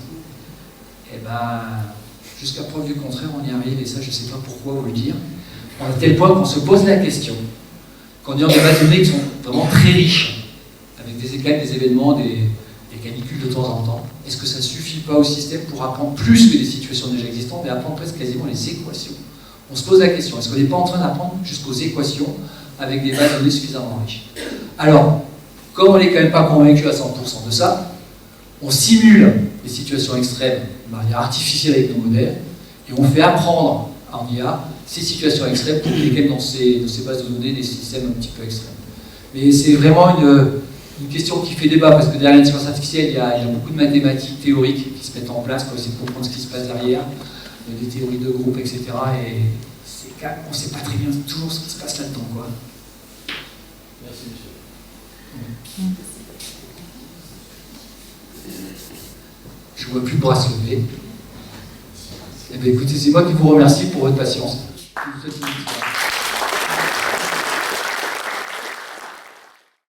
Et bien, jusqu'à preuve du contraire, on y arrive, et ça, je ne sais pas pourquoi vous le dire. À tel point qu'on se pose la question, qu'on est en des bases de données qui sont vraiment très riches, avec des événements, des canicules de temps en temps. Est-ce que ça ne suffit pas au système pour apprendre plus que des situations déjà existantes, mais apprendre presque quasiment les équations? On se pose la question, est-ce qu'on n'est pas en train d'apprendre jusqu'aux équations avec des bases de données suffisamment riches? Alors, comme on n'est quand même pas convaincu à 100% de ça, on simule les situations extrêmes de manière artificielle avec nos modèles, et on fait apprendre en IA ces situations extrêmes pour lesquelles dans ces bases de données des systèmes un petit peu extrêmes. Mais c'est vraiment une question qui fait débat, parce que derrière l'intelligence artificielle, il y a beaucoup de mathématiques théoriques qui se mettent en place pour essayer de comprendre ce qui se passe derrière, des théories de groupe, etc. Et on ne sait pas très bien toujours ce qui se passe là-dedans, quoi. Merci, monsieur. Je ne vois plus de bras se lever. Eh bien, écoutez, c'est moi qui vous remercie pour votre patience. Je vous souhaite une bonne soirée.